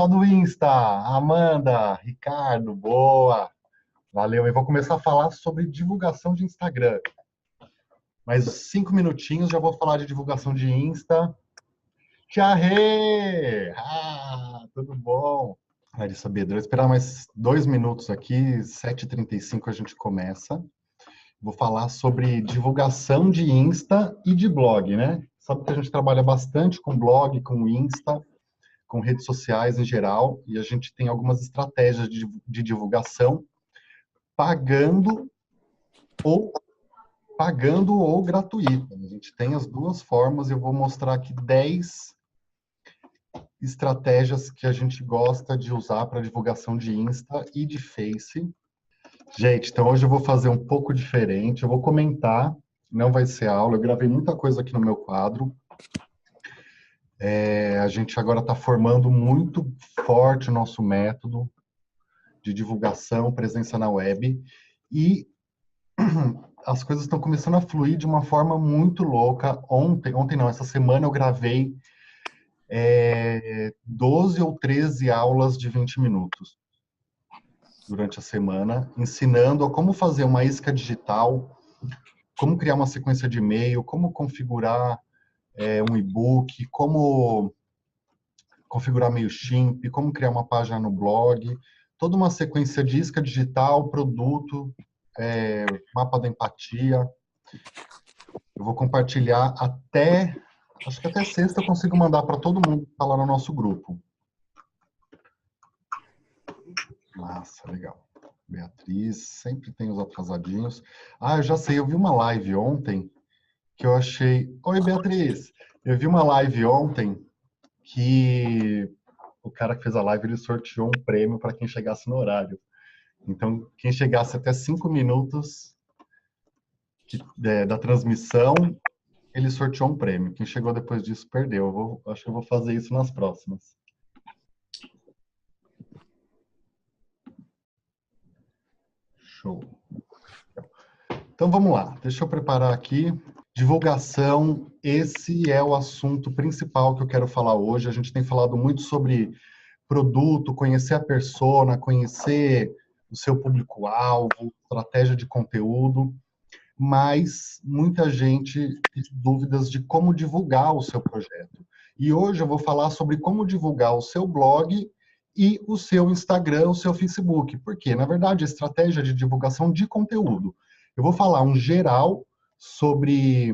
pessoal do Insta, Amanda, Ricardo, boa, valeu. Eu vou começar a falar sobre divulgação de Instagram. Mais 5 minutinhos já vou falar de divulgação de Insta. Tia Rê! Tudo bom? Larissa Bedra, vou esperar mais 2 minutos aqui, 7h35 a gente começa. Vou falar sobre divulgação de Insta e de blog, né? Sabe que a gente trabalha bastante com blog, com Insta, com redes sociais em geral, e a gente tem algumas estratégias de divulgação pagando ou gratuita. A gente tem as duas formas, eu vou mostrar aqui 10 estratégias que a gente gosta de usar para divulgação de Insta e de Face. Gente, então hoje eu vou fazer um pouco diferente, eu vou comentar, não vai ser aula, eu gravei muita coisa aqui no meu quadro. A gente agora está formando muito forte o nosso método de divulgação, presença na web, e as coisas estão começando a fluir de uma forma muito louca. Ontem não, essa semana eu gravei 12 ou 13 aulas de 20 minutos durante a semana, ensinando a como fazer uma isca digital, como criar uma sequência de e-mail, como configurar um e-book, como configurar MailChimp, como criar uma página no blog, toda uma sequência de isca digital, produto, mapa da empatia. Eu vou compartilhar acho que até sexta eu consigo mandar para todo mundo que está lá no nosso grupo. Massa, legal. Beatriz, sempre tem os atrasadinhos. Eu já sei, eu vi uma live ontem que eu achei... Oi, Beatriz! Eu vi uma live ontem que o cara que fez a live, ele sorteou um prêmio para quem chegasse no horário. Então, quem chegasse até 5 minutos da transmissão, ele sorteou um prêmio. Quem chegou depois disso perdeu. Acho que eu vou fazer isso nas próximas. Show. Então vamos lá. Deixa eu preparar aqui. Divulgação, esse é o assunto principal que eu quero falar hoje. A gente tem falado muito sobre produto, conhecer a persona, conhecer o seu público-alvo, estratégia de conteúdo, mas muita gente tem dúvidas de como divulgar o seu projeto. E hoje eu vou falar sobre como divulgar o seu blog e o seu Instagram, o seu Facebook. Por quê? Na verdade, a estratégia de divulgação de conteúdo. Eu vou falar um geral sobre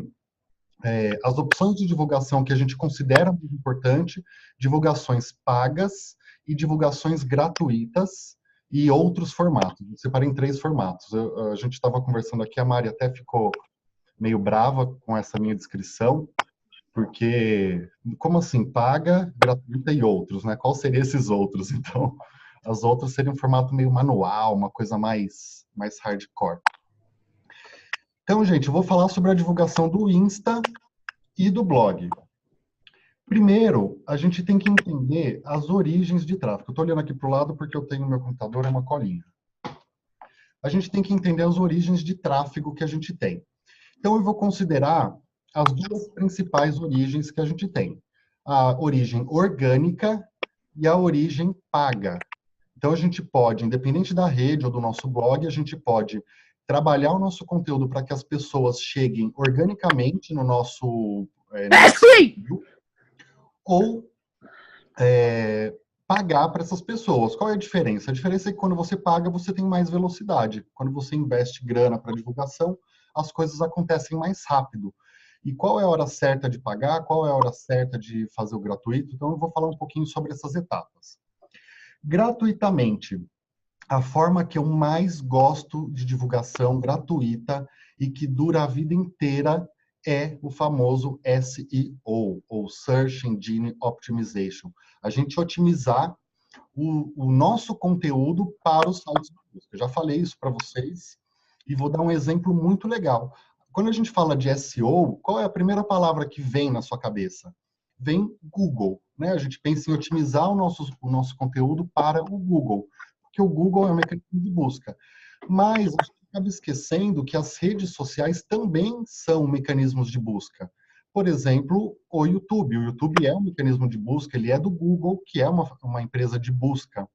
as opções de divulgação que a gente considera muito importante, divulgações pagas e divulgações gratuitas e outros formatos. Eu separei em 3 formatos. A gente estava conversando aqui, a Mari até ficou meio brava com essa minha descrição, porque, como assim, paga, gratuita e outros, né? Qual seriam esses outros? Então, as outras seriam um formato meio manual, uma coisa mais hardcore. Então, gente, eu vou falar sobre a divulgação do Insta e do blog. Primeiro, a gente tem que entender as origens de tráfego. Eu estou olhando aqui para o lado porque eu tenho no meu computador uma colinha. A gente tem que entender as origens de tráfego que a gente tem. Então, eu vou considerar as 2 principais origens que a gente tem. A origem orgânica e a origem paga. Então, a gente pode, independente da rede ou do nosso blog, a gente pode trabalhar o nosso conteúdo para que as pessoas cheguem organicamente no nosso... ou pagar para essas pessoas. Qual é a diferença? A diferença é que quando você paga, você tem mais velocidade. Quando você investe grana para divulgação, as coisas acontecem mais rápido. E qual é a hora certa de pagar? Qual é a hora certa de fazer o gratuito? Então, eu vou falar um pouquinho sobre essas etapas. Gratuitamente, a forma que eu mais gosto de divulgação gratuita e que dura a vida inteira é o famoso SEO, ou Search Engine Optimization. A gente otimizar o nosso conteúdo para os sites de busca. Eu já falei isso para vocês e vou dar um exemplo muito legal. Quando a gente fala de SEO, qual é a primeira palavra que vem na sua cabeça? Vem Google, né? A gente pensa em otimizar o nosso conteúdo para o Google, porque o Google é um mecanismo de busca. Mas a gente acaba esquecendo que as redes sociais também são mecanismos de busca. Por exemplo, o YouTube. O YouTube é um mecanismo de busca, ele é do Google, que é uma empresa de busca.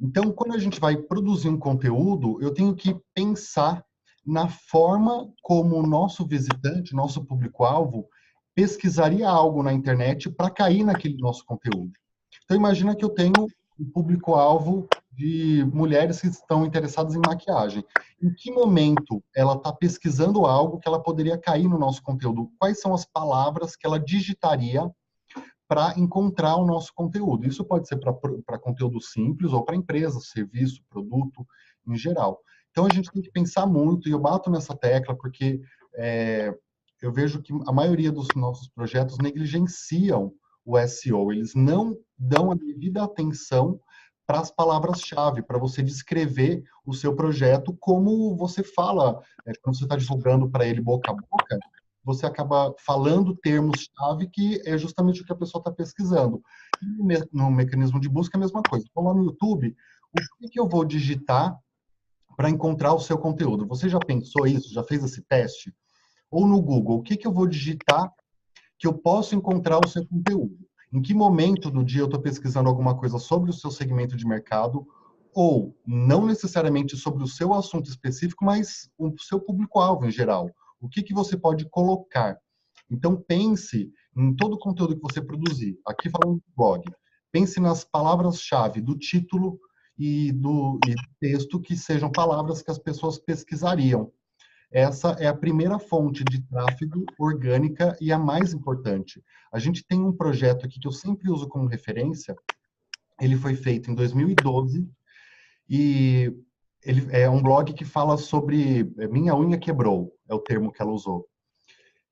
Então, quando a gente vai produzir um conteúdo, eu tenho que pensar na forma como o nosso visitante, nosso público-alvo, pesquisaria algo na internet para cair naquele nosso conteúdo. Então, imagina que eu tenho um público-alvo de mulheres que estão interessadas em maquiagem. Em que momento ela está pesquisando algo que ela poderia cair no nosso conteúdo? Quais são as palavras que ela digitaria para encontrar o nosso conteúdo? Isso pode ser para conteúdo simples ou para empresa, serviço, produto, em geral. Então, a gente tem que pensar muito, e eu bato nessa tecla porque eu vejo que a maioria dos nossos projetos negligenciam o SEO, eles não dão a devida atenção para as palavras-chave, para você descrever o seu projeto como você fala, quando você está divulgando para ele boca a boca, você acaba falando termos-chave que é justamente o que a pessoa está pesquisando. E no mecanismo de busca, a mesma coisa. Então, lá no YouTube, o que eu vou digitar para encontrar o seu conteúdo? Você já pensou isso? Já fez esse teste? Ou no Google, o que eu vou digitar que eu posso encontrar o seu conteúdo? Em que momento do dia eu estou pesquisando alguma coisa sobre o seu segmento de mercado, ou não necessariamente sobre o seu assunto específico, mas o seu público-alvo em geral? O que você pode colocar? Então, pense em todo o conteúdo que você produzir. Aqui falando do blog, pense nas palavras-chave do título e do texto que sejam palavras que as pessoas pesquisariam. Essa é a primeira fonte de tráfego orgânica e a mais importante. A gente tem um projeto aqui que eu sempre uso como referência. Ele foi feito em 2012 e ele é um blog que fala sobre minha unha quebrou, é o termo que ela usou.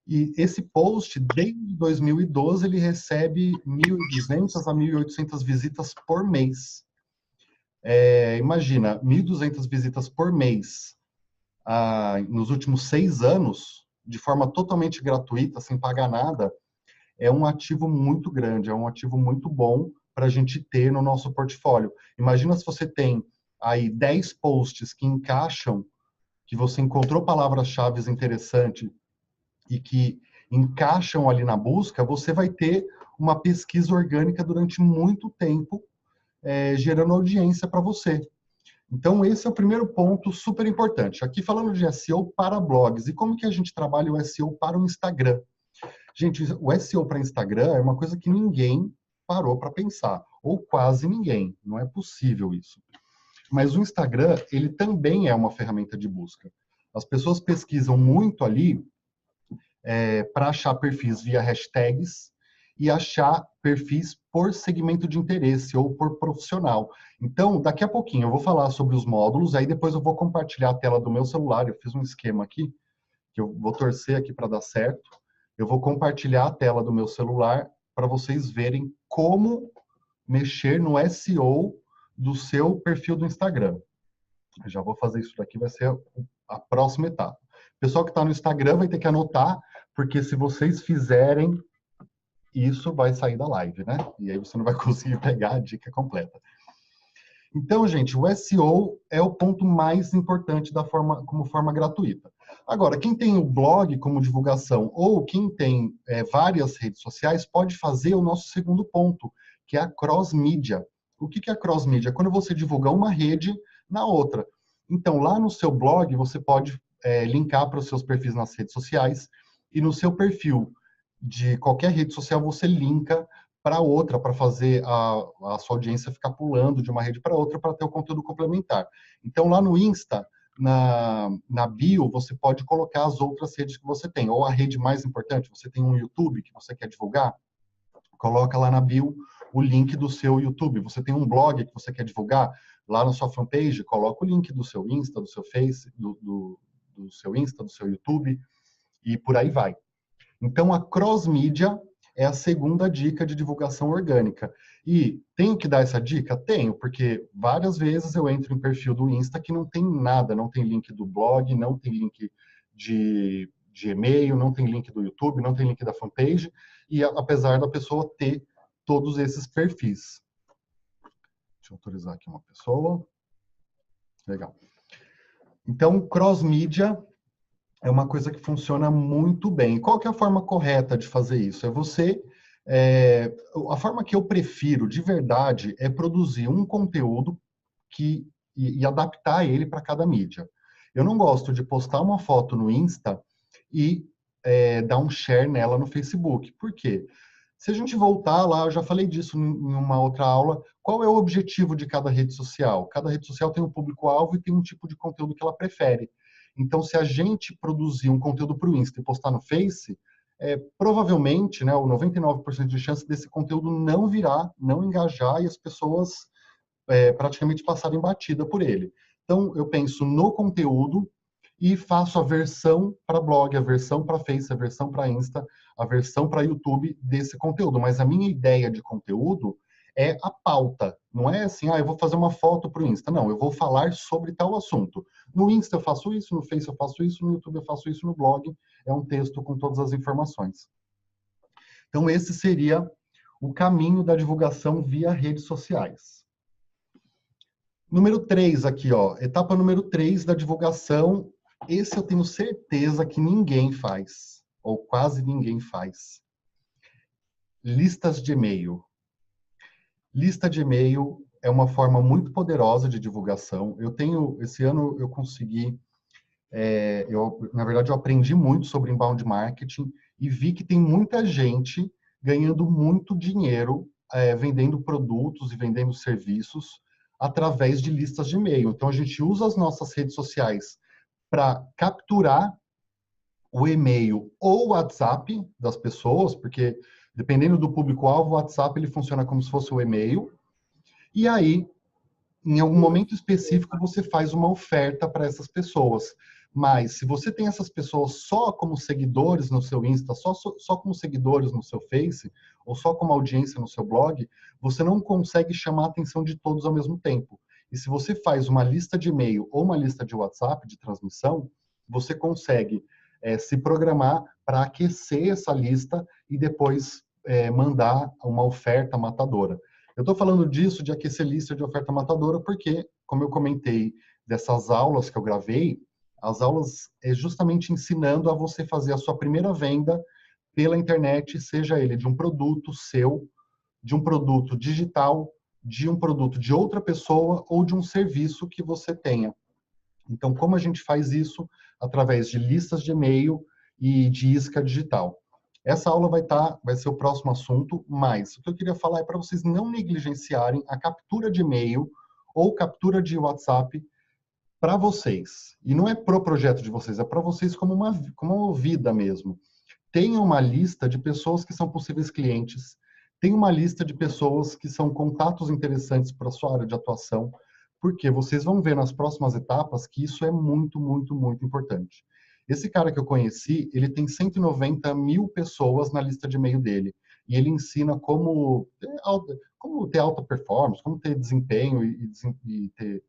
E esse post, desde 2012, ele recebe 1.200 a 1.800 visitas por mês. Imagina, 1.200 visitas por mês nos últimos 6 anos, de forma totalmente gratuita, sem pagar nada, é um ativo muito grande, é um ativo muito bom para a gente ter no nosso portfólio. Imagina se você tem aí 10 posts que encaixam, que você encontrou palavras-chave interessantes e que encaixam ali na busca, você vai ter uma pesquisa orgânica durante muito tempo, gerando audiência para você. Então, esse é o primeiro ponto super importante. Aqui falando de SEO para blogs. E como que a gente trabalha o SEO para o Instagram? Gente, o SEO para Instagram é uma coisa que ninguém parou para pensar. Ou quase ninguém. Não é possível isso. Mas o Instagram, ele também é uma ferramenta de busca. As pessoas pesquisam muito ali para achar perfis via hashtags e achar perfis por segmento de interesse ou por profissional. Então, daqui a pouquinho eu vou falar sobre os módulos, aí depois eu vou compartilhar a tela do meu celular. Eu fiz um esquema aqui, que eu vou torcer aqui para dar certo. Eu vou compartilhar a tela do meu celular para vocês verem como mexer no SEO do seu perfil do Instagram. Eu já vou fazer isso daqui, vai ser a próxima etapa. O pessoal que está no Instagram vai ter que anotar, porque se vocês fizerem isso, vai sair da live, né? E aí você não vai conseguir pegar a dica completa. Então, gente, o SEO é o ponto mais importante como forma gratuita. Agora, quem tem o blog como divulgação ou quem tem várias redes sociais pode fazer o nosso segundo ponto, que é a cross-mídia. O que é a cross-mídia? Quando você divulga uma rede na outra. Então, lá no seu blog, você pode linkar para os seus perfis nas redes sociais e no seu perfil de qualquer rede social você linka para outra, para fazer a sua audiência ficar pulando de uma rede para outra para ter o conteúdo complementar. Então, lá no Insta, na bio, você pode colocar as outras redes que você tem. Ou a rede mais importante, você tem um YouTube que você quer divulgar, coloca lá na bio o link do seu YouTube. Você tem um blog que você quer divulgar, lá na sua fanpage, coloca o link do seu Insta, do seu Face, do seu Insta, do seu YouTube, e por aí vai. Então, a cross-mídia é a segunda dica de divulgação orgânica. E tenho que dar essa dica? Tenho, porque várias vezes eu entro em perfil do Insta que não tem nada, não tem link do blog, não tem link de e-mail, não tem link do YouTube, não tem link da fanpage, e apesar da pessoa ter todos esses perfis. Deixa eu autorizar aqui uma pessoa. Legal. Então, cross-mídia é uma coisa que funciona muito bem. Qual que é a forma correta de fazer isso? É você... a forma que eu prefiro, de verdade, é produzir um conteúdo e adaptar ele para cada mídia. Eu não gosto de postar uma foto no Insta e dar um share nela no Facebook. Por quê? Se a gente voltar lá, eu já falei disso em uma outra aula, qual é o objetivo de cada rede social? Cada rede social tem um público-alvo e tem um tipo de conteúdo que ela prefere. Então, se a gente produzir um conteúdo para o Insta e postar no Face, provavelmente, né, o 99% de chance desse conteúdo não virar, não engajar e as pessoas praticamente passarem batida por ele. Então, eu penso no conteúdo e faço a versão para blog, a versão para Face, a versão para Insta, a versão para YouTube desse conteúdo. Mas a minha ideia de conteúdo é a pauta. Não é assim, eu vou fazer uma foto para o Insta. Não, eu vou falar sobre tal assunto. No Insta eu faço isso, no Face eu faço isso, no YouTube eu faço isso, no blog é um texto com todas as informações. Então, esse seria o caminho da divulgação via redes sociais. Número 3 aqui, ó. Etapa número 3 da divulgação. Esse eu tenho certeza que ninguém faz, ou quase ninguém faz. Listas de e-mail. Lista de e-mail é uma forma muito poderosa de divulgação. Esse ano eu consegui, na verdade, eu aprendi muito sobre inbound marketing e vi que tem muita gente ganhando muito dinheiro vendendo produtos e vendendo serviços através de listas de e-mail. Então, a gente usa as nossas redes sociais para capturar o e-mail ou o WhatsApp das pessoas, porque dependendo do público-alvo, o WhatsApp ele funciona como se fosse o e-mail. E aí, em algum momento específico, você faz uma oferta para essas pessoas. Mas se você tem essas pessoas só como seguidores no seu Insta, só como seguidores no seu Face, ou só como audiência no seu blog, você não consegue chamar a atenção de todos ao mesmo tempo. E se você faz uma lista de e-mail ou uma lista de WhatsApp de transmissão, você consegue se programar para aquecer essa lista e depois mandar uma oferta matadora. Eu estou falando disso, de aquecer lista de oferta matadora, porque, como eu comentei dessas aulas que eu gravei, as aulas é justamente ensinando a você fazer a sua primeira venda pela internet, seja ele de um produto seu, de um produto digital, de um produto de outra pessoa ou de um serviço que você tenha. Então, como a gente faz isso? Através de listas de e-mail e de isca digital. Essa aula vai ser o próximo assunto, mas o que eu queria falar é para vocês não negligenciarem a captura de e-mail ou captura de WhatsApp para vocês. E não é pro projeto de vocês, é para vocês como uma vida mesmo. Tenha uma lista de pessoas que são possíveis clientes, tenha uma lista de pessoas que são contatos interessantes para a sua área de atuação, porque vocês vão ver nas próximas etapas que isso é muito, muito, muito importante. Esse cara que eu conheci, ele tem 190 mil pessoas na lista de e-mail dele. E ele ensina como ter alta performance, como ter desempenho e ter,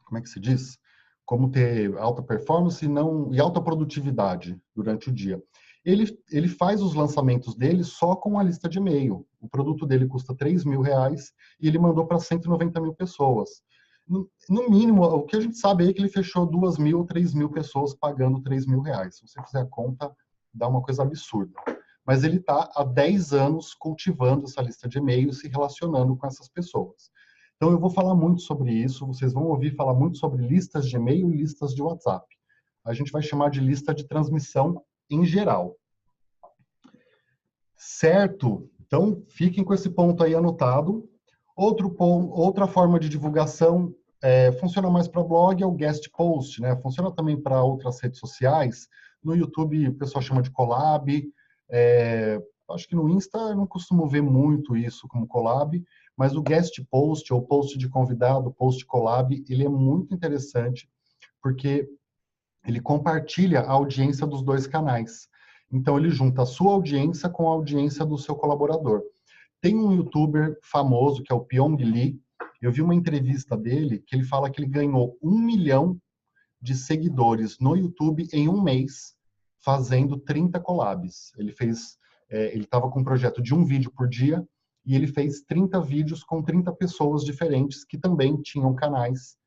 como é que se diz? Como ter alta performance e alta produtividade durante o dia. Ele faz os lançamentos dele só com a lista de e-mail. O produto dele custa R$3.000 e ele mandou para 190 mil pessoas. No mínimo, o que a gente sabe é que ele fechou 2.000 ou 3.000 pessoas pagando R$3.000. Se você fizer a conta, dá uma coisa absurda. Mas ele está há 10 anos cultivando essa lista de e-mail e se relacionando com essas pessoas. Então, eu vou falar muito sobre isso. Vocês vão ouvir falar muito sobre listas de e-mail e listas de WhatsApp. A gente vai chamar de lista de transmissão em geral. Certo? Então, fiquem com esse ponto aí anotado. Outra forma de divulgação funciona mais para blog, é o guest post, né? Funciona também para outras redes sociais. No YouTube, o pessoal chama de collab. Acho que no Insta eu não costumo ver muito isso como collab, mas o guest post, ou post de convidado, post collab, ele é muito interessante, porque ele compartilha a audiência dos dois canais. Então, ele junta a sua audiência com a audiência do seu colaborador. Tem um youtuber famoso, que é o Pyong Lee. Eu vi uma entrevista dele, que ele fala que ele ganhou 1 milhão de seguidores no YouTube em um mês, fazendo 30 collabs. Ele estava com um projeto de um vídeo por dia, e ele fez 30 vídeos com 30 pessoas diferentes, que também tinham canais.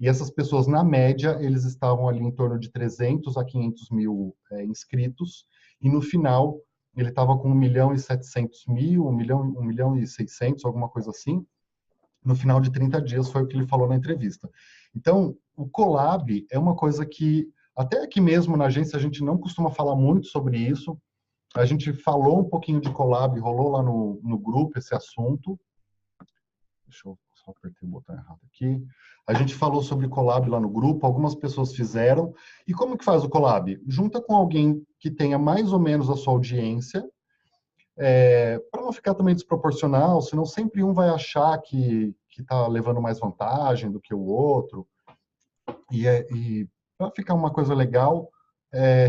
E essas pessoas, na média, eles estavam ali em torno de 300 a 500 mil inscritos, e no final ele estava com 1.700.000, 1.600.000, alguma coisa assim. No final de 30 dias foi o que ele falou na entrevista. Então, o collab é uma coisa que, até aqui mesmo na agência, a gente não costuma falar muito sobre isso. A gente falou um pouquinho de collab, rolou lá no grupo esse assunto. Deixa eu só apertar o botão errado aqui. A gente falou sobre collab lá no grupo, algumas pessoas fizeram. E como que faz o collab? Junta com alguém que tenha mais ou menos a sua audiência, para não ficar também desproporcional, senão sempre um vai achar que está levando mais vantagem do que o outro. E para ficar uma coisa legal,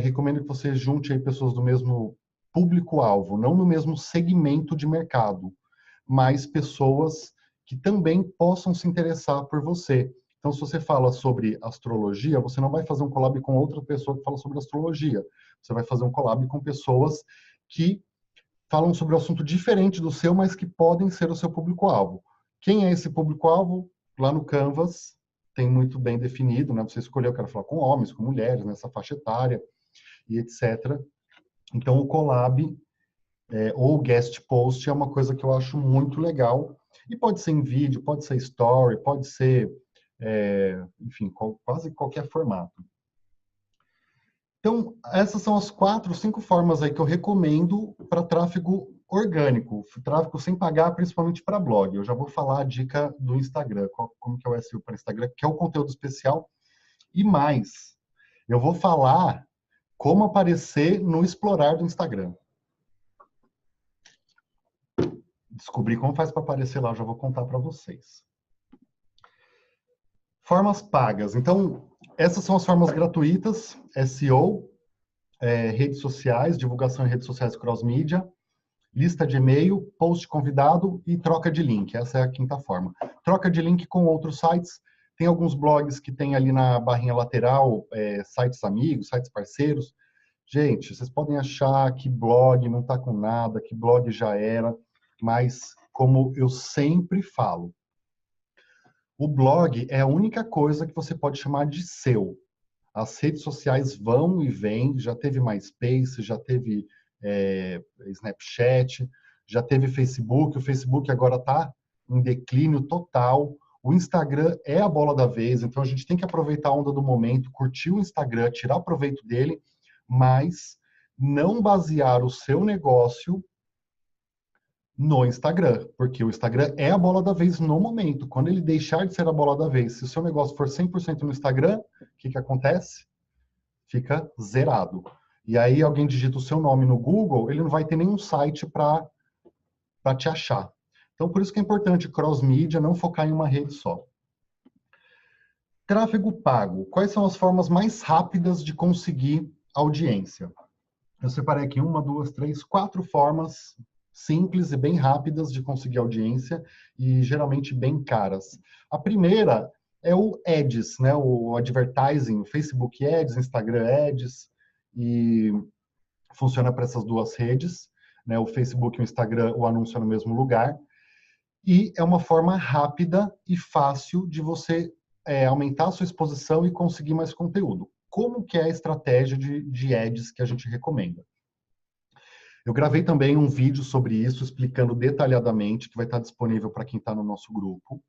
recomendo que você junte aí pessoas do mesmo público-alvo, não no mesmo segmento de mercado, mas pessoas que também possam se interessar por você. Então, se você fala sobre astrologia, você não vai fazer um collab com outra pessoa que fala sobre astrologia. Você vai fazer um collab com pessoas que falam sobre um assunto diferente do seu, mas que podem ser o seu público-alvo. Quem é esse público-alvo? Lá no Canvas tem muito bem definido, né? Você escolheu, eu quero falar com homens, com mulheres, nessa faixa etária e etc. Então, o collab ou guest post é uma coisa que eu acho muito legal. E pode ser em vídeo, pode ser story, pode ser, enfim, quase qualquer formato. Então, essas são as 4, 5 formas aí que eu recomendo para tráfego orgânico, tráfego sem pagar, principalmente para blog. Eu já vou falar a dica do Instagram, como que é o SEO para Instagram, que é o conteúdo especial. E mais, eu vou falar como aparecer no explorar do Instagram. Descobri como faz para aparecer lá, eu já vou contar para vocês. Formas pagas. Então, essas são as formas gratuitas, SEO, redes sociais, divulgação em redes sociais cross-mídia, lista de e-mail, post convidado e troca de link. Essa é a quinta forma. Troca de link com outros sites. Tem alguns blogs que tem ali na barrinha lateral, sites amigos, sites parceiros. Gente, vocês podem achar que blog não está com nada, que blog já era, mas como eu sempre falo, o blog é a única coisa que você pode chamar de seu. As redes sociais vão e vêm, já teve MySpace, já teve Snapchat, já teve Facebook, o Facebook agora está em declínio total, o Instagram é a bola da vez, então a gente tem que aproveitar a onda do momento, curtir o Instagram, tirar proveito dele, mas não basear o seu negócio no Instagram, porque o Instagram é a bola da vez no momento. Quando ele deixar de ser a bola da vez, se o seu negócio for 100% no Instagram, o que acontece? Fica zerado. E aí alguém digita o seu nome no Google, ele não vai ter nenhum site para te achar. Então, por isso que é importante cross-mídia, não focar em uma rede só. Tráfego pago. Quais são as formas mais rápidas de conseguir audiência? Eu separei aqui 1, 2, 3, 4 formas simples e bem rápidas de conseguir audiência e geralmente bem caras. A primeira é o Ads, né? O advertising, o Facebook Ads, Instagram Ads, e funciona para essas duas redes, né? O Facebook e o Instagram, o anúncio é no mesmo lugar. E é uma forma rápida e fácil de você aumentar a sua exposição e conseguir mais conteúdo. Como que é a estratégia de ads que a gente recomenda? Eu gravei também um vídeo sobre isso, explicando detalhadamente, que vai estar disponível para quem está no nosso grupo.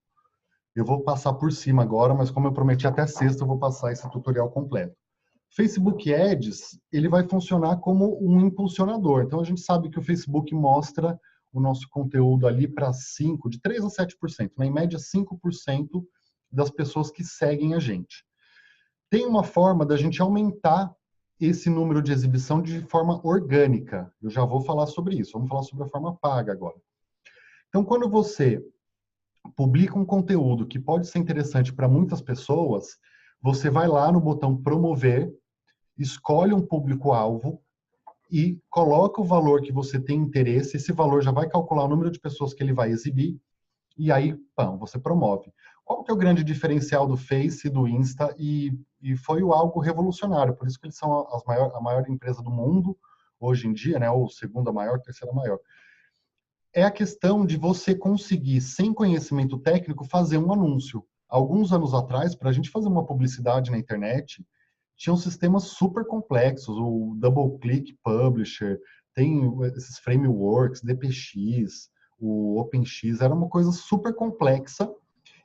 Eu vou passar por cima agora, mas como eu prometi até sexta, eu vou passar esse tutorial completo. Facebook Ads, ele vai funcionar como um impulsionador. Então, a gente sabe que o Facebook mostra o nosso conteúdo ali para de 3% a 7%, né? Em média 5% das pessoas que seguem a gente. Tem uma forma da gente aumentar esse número de exibição de forma orgânica. Eu já vou falar sobre isso. Vamos falar sobre a forma paga agora. Então, quando você publica um conteúdo que pode ser interessante para muitas pessoas, você vai lá no botão promover, escolhe um público-alvo e coloca o valor que você tem interesse. Esse valor já vai calcular o número de pessoas que ele vai exibir e aí, pão, você promove. Qual que é o grande diferencial do Face e do Insta? E foi algo revolucionário, por isso que eles são a maior empresa do mundo hoje em dia, né? Ou segunda maior, terceira maior. É a questão de você conseguir, sem conhecimento técnico, fazer um anúncio. alguns anos atrás, para a gente fazer uma publicidade na internet, tinham sistemas super complexos, o Double Click Publisher, tem esses frameworks, DPX, o OpenX, era uma coisa super complexa,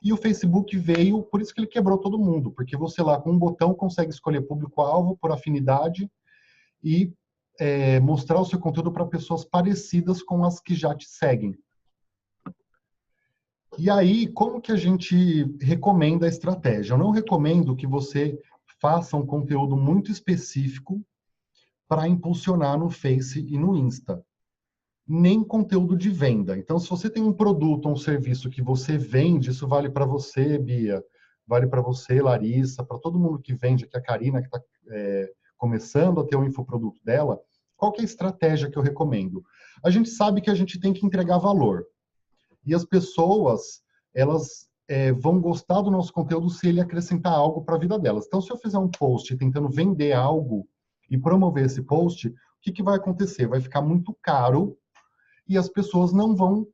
e o Facebook veio, por isso que ele quebrou todo mundo, porque você lá com um botão consegue escolher público-alvo por afinidade e mostrar o seu conteúdo para pessoas parecidas com as que já te seguem. E aí, como que a gente recomenda a estratégia? Eu não recomendo que você faça um conteúdo muito específico para impulsionar no Face e no Insta. Nem conteúdo de venda. Então, se você tem um produto ou um serviço que você vende, isso vale para você, Bia, vale para você, Larissa, para todo mundo que vende, aqui a Karina, que está começando a ter o infoproduto dela, qual que é a estratégia que eu recomendo? A gente sabe que a gente tem que entregar valor. E as pessoas, elas vão gostar do nosso conteúdo se ele acrescentar algo para a vida delas. Então, se eu fizer um post tentando vender algo e promover esse post, o que vai acontecer? Vai ficar muito caro e as pessoas não vão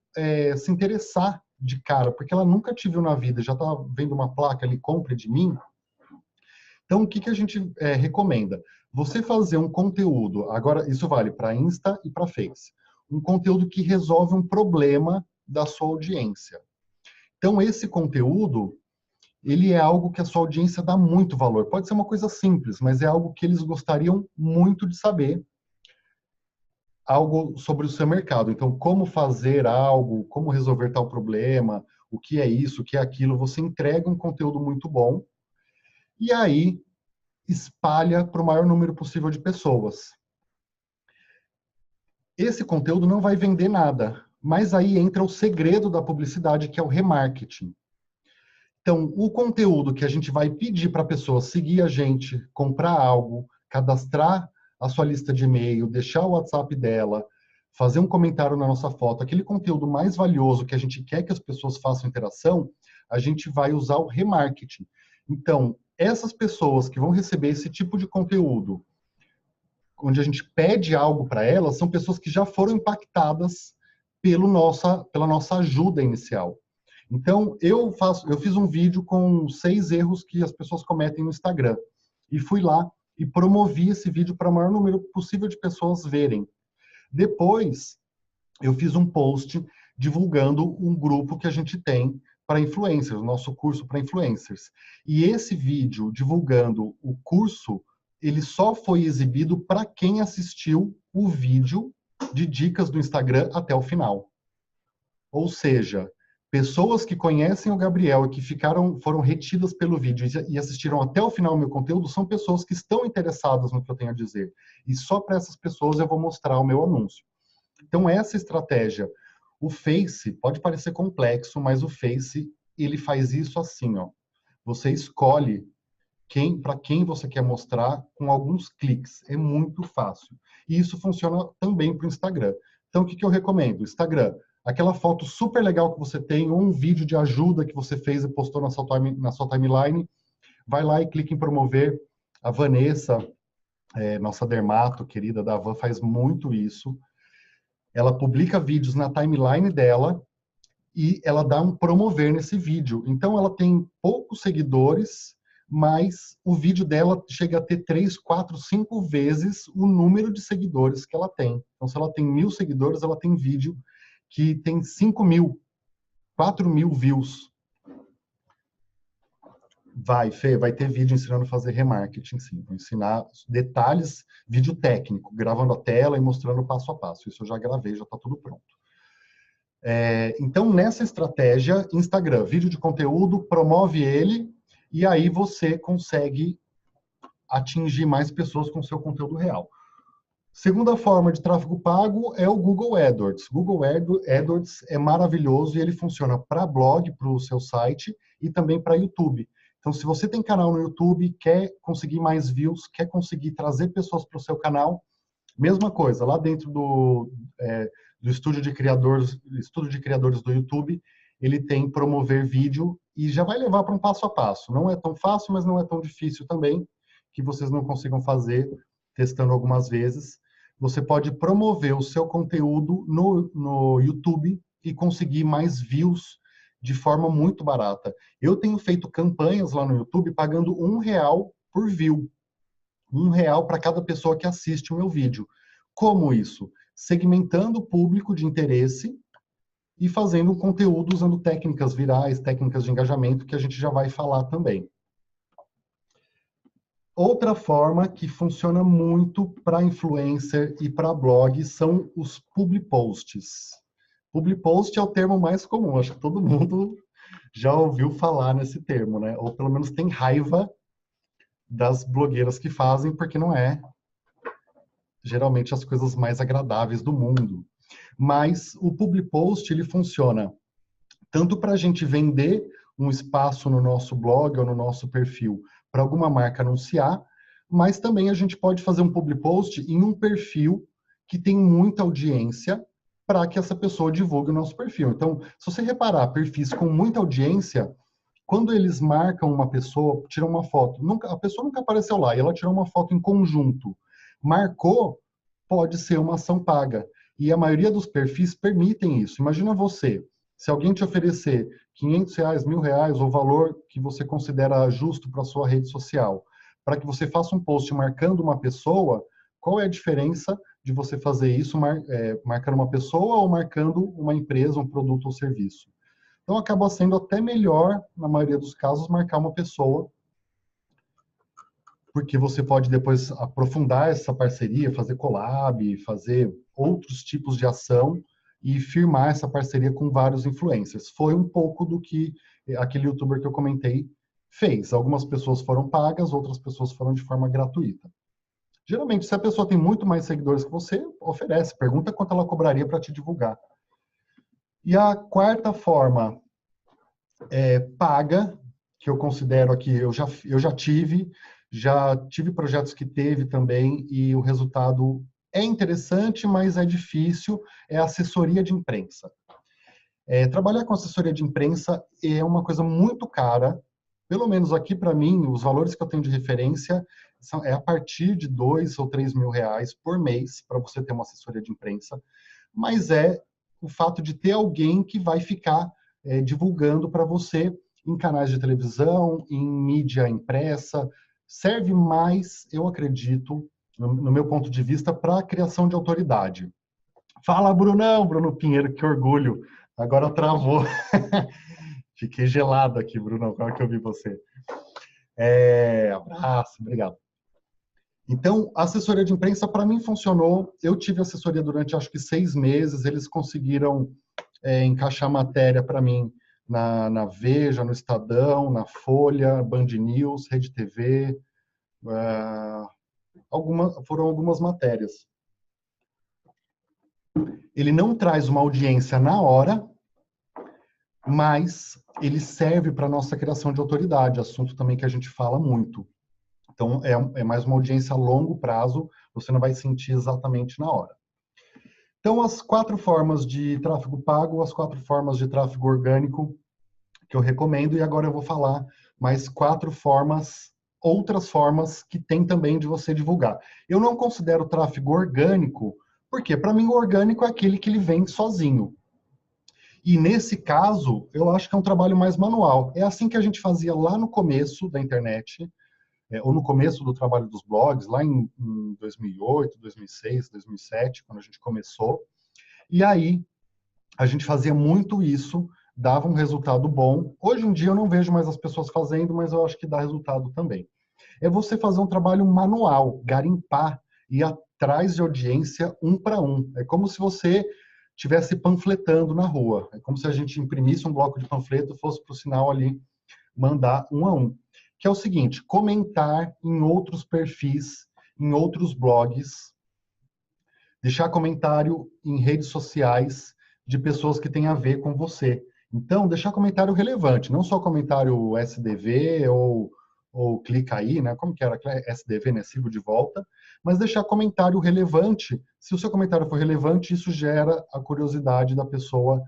se interessar de cara, porque ela nunca te viu na vida, já está vendo uma placa ali, compre de mim. Então, o que a gente recomenda? Você fazer um conteúdo, agora isso vale para Insta e para Face, um conteúdo que resolve um problema da sua audiência. Então, esse conteúdo, ele é algo que a sua audiência dá muito valor. Pode ser uma coisa simples, mas é algo que eles gostariam muito de saber, algo sobre o seu mercado. Então, como fazer algo, como resolver tal problema, o que é isso, o que é aquilo, você entrega um conteúdo muito bom e aí espalha para o maior número possível de pessoas. Esse conteúdo não vai vender nada, mas aí entra o segredo da publicidade, que é o remarketing. Então, o conteúdo que a gente vai pedir para a pessoa seguir a gente, comprar algo, cadastrar a sua lista de e-mail, deixar o WhatsApp dela, fazer um comentário na nossa foto, aquele conteúdo mais valioso que a gente quer que as pessoas façam interação, a gente vai usar o remarketing. Então, essas pessoas que vão receber esse tipo de conteúdo, onde a gente pede algo para elas, são pessoas que já foram impactadas pela nossa ajuda inicial. Então, eu fiz um vídeo com 6 erros que as pessoas cometem no Instagram. E fui lá e promovi esse vídeo para o maior número possível de pessoas verem. Depois, eu fiz um post divulgando um grupo que a gente tem para influencers, o nosso curso para influencers. E esse vídeo divulgando o curso, ele só foi exibido para quem assistiu o vídeo de dicas do Instagram até o final. Ou seja, pessoas que conhecem o Gabriel e que foram retidas pelo vídeo e assistiram até o final o meu conteúdo são pessoas que estão interessadas no que eu tenho a dizer. E só para essas pessoas eu vou mostrar o meu anúncio. Então, essa estratégia, o Face, pode parecer complexo, mas o Face, ele faz isso assim, ó. Você escolhe para quem você quer mostrar com alguns cliques. É muito fácil. E isso funciona também para o Instagram. Então, o que eu recomendo? Instagram, aquela foto super legal que você tem, ou um vídeo de ajuda que você fez e postou na sua timeline, vai lá e clica em promover. A Vanessa, nossa dermato querida da Van, faz muito isso. Ela publica vídeos na timeline dela e ela dá um promover nesse vídeo. Então, ela tem poucos seguidores, mas o vídeo dela chega a ter 3, 4, 5 vezes o número de seguidores que ela tem. Então, se ela tem 1.000 seguidores, ela tem vídeo que tem 5.000, 4.000 views. Fê, vai ter vídeo ensinando a fazer remarketing, sim. Vou ensinar detalhes, vídeo técnico, gravando a tela e mostrando passo a passo. Isso eu já gravei, já está tudo pronto. Então, nessa estratégia, Instagram, vídeo de conteúdo, promove ele, e aí você consegue atingir mais pessoas com seu conteúdo real. Segunda forma de tráfego pago é o Google AdWords. Google AdWords é maravilhoso e ele funciona para blog, para o seu site e também para YouTube. Então, se você tem canal no YouTube, quer conseguir mais views, quer conseguir trazer pessoas para o seu canal, mesma coisa, lá dentro do estudo de criadores do YouTube, ele tem promover vídeo e já vai levar para um passo a passo. Não é tão fácil, mas não é tão difícil também, que vocês não consigam fazer testando algumas vezes. Você pode promover o seu conteúdo no YouTube e conseguir mais views de forma muito barata. Eu tenho feito campanhas lá no YouTube pagando R$ 1 por view. R$ 1 para cada pessoa que assiste o meu vídeo. Como isso? Segmentando o público de interesse e fazendo um conteúdo usando técnicas virais, técnicas de engajamento, que a gente já vai falar também. Outra forma que funciona muito para influencer e para blog são os public posts. Public post é o termo mais comum, acho que todo mundo já ouviu falar nesse termo, né? Ou pelo menos tem raiva das blogueiras que fazem, porque não é geralmente as coisas mais agradáveis do mundo. Mas o public post, ele funciona tanto para a gente vender um espaço no nosso blog ou no nosso perfil para alguma marca anunciar, mas também a gente pode fazer um public post em um perfil que tem muita audiência para que essa pessoa divulgue o nosso perfil. Então, se você reparar, perfis com muita audiência, quando eles marcam uma pessoa, tiram uma foto, a pessoa nunca apareceu lá, e ela tirou uma foto em conjunto. Marcou, pode ser uma ação paga. E a maioria dos perfis permitem isso. Imagina você, se alguém te oferecer R$ 500, R$ 1.000, o valor que você considera justo para a sua rede social, para que você faça um post marcando uma pessoa, qual é a diferença de você fazer isso marcando uma pessoa ou marcando uma empresa, um produto ou serviço? Então, acaba sendo até melhor, na maioria dos casos, marcar uma pessoa, porque você pode depois aprofundar essa parceria, fazer collab, fazer outros tipos de ação e firmar essa parceria com vários influencers. Foi um pouco do que aquele youtuber que eu comentei fez. Algumas pessoas foram pagas, outras pessoas foram de forma gratuita. Geralmente, se a pessoa tem muito mais seguidores que você, oferece, pergunta quanto ela cobraria para te divulgar. E a quarta forma paga, que eu considero aqui, eu já tive projetos que teve também, e o resultado é interessante, mas é difícil, é assessoria de imprensa. Trabalhar com assessoria de imprensa é uma coisa muito cara, pelo menos aqui para mim, os valores que eu tenho de referência é a partir de R$ 2 ou R$ 3.000 por mês para você ter uma assessoria de imprensa, mas é o fato de ter alguém que vai ficar divulgando para você em canais de televisão, em mídia impressa, serve mais, eu acredito, no meu ponto de vista, para a criação de autoridade. Fala, Brunão, Bruno Pinheiro, que orgulho. Agora travou. Fiquei gelado aqui, Brunão, agora que eu vi você. Abraço, obrigado. Então, a assessoria de imprensa, para mim, funcionou. Eu tive assessoria durante, acho que 6 meses. Eles conseguiram encaixar matéria para mim na Veja, no Estadão, na Folha, Band News, Rede TV. Foram algumas matérias. Ele não traz uma audiência na hora, mas ele serve para a nossa criação de autoridade, assunto também que a gente fala muito. Então, é mais uma audiência a longo prazo, você não vai sentir exatamente na hora. Então, as 4 formas de tráfego pago, as 4 formas de tráfego orgânico que eu recomendo, e agora eu vou falar mais 4 formas, outras formas que tem também de você divulgar. Eu não considero tráfego orgânico, porque para mim o orgânico é aquele que ele vem sozinho. E nesse caso, eu acho que é um trabalho mais manual. É assim que a gente fazia lá no começo da internet, ou no começo do trabalho dos blogs, lá em 2008, 2006, 2007, quando a gente começou. E aí, a gente fazia muito isso, dava um resultado bom. Hoje em dia eu não vejo mais as pessoas fazendo, mas eu acho que dá resultado também. É você fazer um trabalho manual, garimpar, ir atrás de audiência um para um. É como se você estivesse panfletando na rua. É como se a gente imprimisse um bloco de panfleto e fosse para o sinal ali mandar um a um. Que é o seguinte, comentar em outros perfis, em outros blogs, deixar comentário em redes sociais de pessoas que têm a ver com você. Então, deixar comentário relevante, não só comentário SDV ou clica aí, né? Como que era? SDV, né? Sigo de volta. Mas deixar comentário relevante. Se o seu comentário for relevante, isso gera a curiosidade da pessoa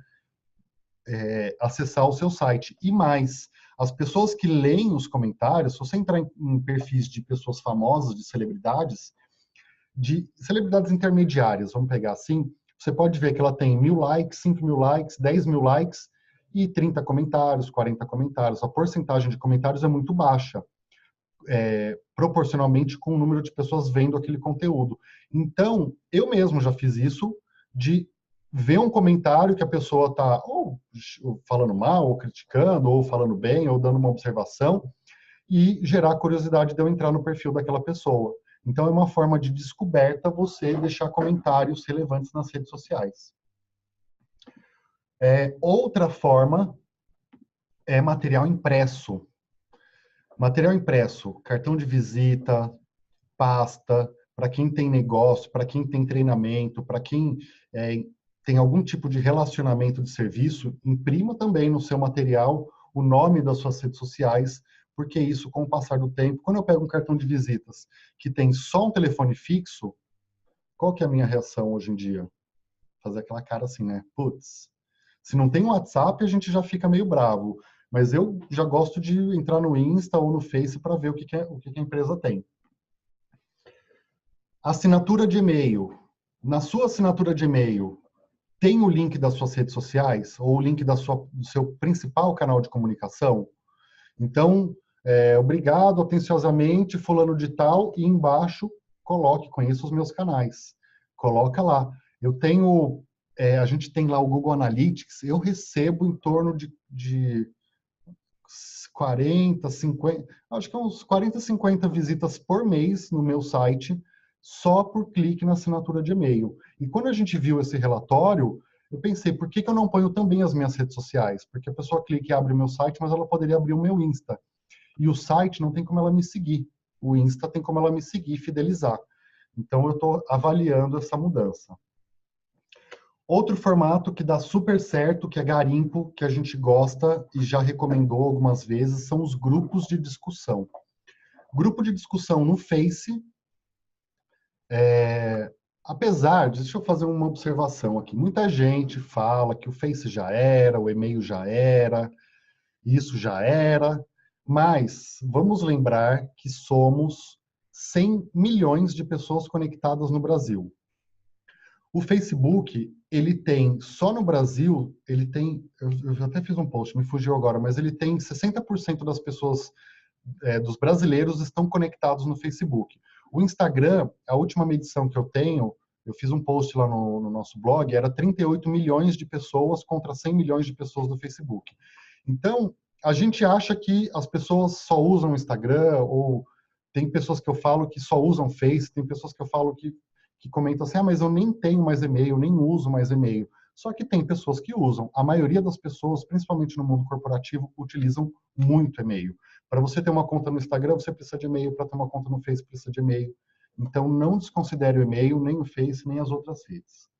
acessar o seu site. E mais, as pessoas que leem os comentários, se você entrar em perfis de pessoas famosas, de celebridades intermediárias, vamos pegar assim, você pode ver que ela tem 1.000 likes, 5.000 likes, 10.000 likes, e 30 comentários, 40 comentários. A porcentagem de comentários é muito baixa, proporcionalmente com o número de pessoas vendo aquele conteúdo. Então, eu mesmo já fiz isso, de ver um comentário que a pessoa está ou falando mal, ou criticando, ou falando bem, ou dando uma observação, e gerar curiosidade de eu entrar no perfil daquela pessoa. Então, é uma forma de descoberta você deixar comentários relevantes nas redes sociais. Outra forma é material impresso. Material impresso, cartão de visita, pasta, para quem tem negócio, para quem tem treinamento, para quem tem algum tipo de relacionamento de serviço, imprima também no seu material o nome das suas redes sociais, porque isso, com o passar do tempo, quando eu pego um cartão de visitas que tem só um telefone fixo, qual que é a minha reação hoje em dia? Fazer aquela cara assim, né? Putz, se não tem WhatsApp, a gente já fica meio bravo. Mas eu já gosto de entrar no Insta ou no Face para ver o que a empresa tem. Assinatura de e-mail. Na sua assinatura de e-mail, tem o link das suas redes sociais ou o link do seu principal canal de comunicação? Então, obrigado atenciosamente, fulano de tal, e embaixo coloque, conheça os meus canais. Coloca lá. A gente tem lá o Google Analytics, eu recebo em torno de 40, 50, acho que uns 40, 50 visitas por mês no meu site, só por clique na assinatura de e-mail. E quando a gente viu esse relatório, eu pensei, por que eu não ponho também as minhas redes sociais? Porque a pessoa clica e abre o meu site, mas ela poderia abrir o meu Insta. E o site não tem como ela me seguir. O Insta tem como ela me seguir e fidelizar. Então, eu estou avaliando essa mudança. Outro formato que dá super certo, que é garimpo, que a gente gosta e já recomendou algumas vezes, são os grupos de discussão. Grupo de discussão no Face, apesar de, deixa eu fazer uma observação aqui, muita gente fala que o Face já era, o e-mail já era, isso já era, mas vamos lembrar que somos 100 milhões de pessoas conectadas no Brasil. O Facebook, ele tem, só no Brasil, ele tem, eu já até fiz um post, me fugiu agora, mas ele tem 60% das pessoas, dos brasileiros estão conectados no Facebook. O Instagram, a última medição que eu tenho, eu fiz um post lá no nosso blog, era 38 milhões de pessoas contra 100 milhões de pessoas do Facebook. Então, a gente acha que as pessoas só usam o Instagram, ou tem pessoas que eu falo que só usam Face, tem pessoas que eu falo que comentam assim, mas eu nem tenho mais e-mail, nem uso mais e-mail. Só que tem pessoas que usam. A maioria das pessoas, principalmente no mundo corporativo, utilizam muito e-mail. Para você ter uma conta no Instagram, você precisa de e-mail. Para ter uma conta no Face, precisa de e-mail. Então, não desconsidere o e-mail, nem o Face, nem as outras redes.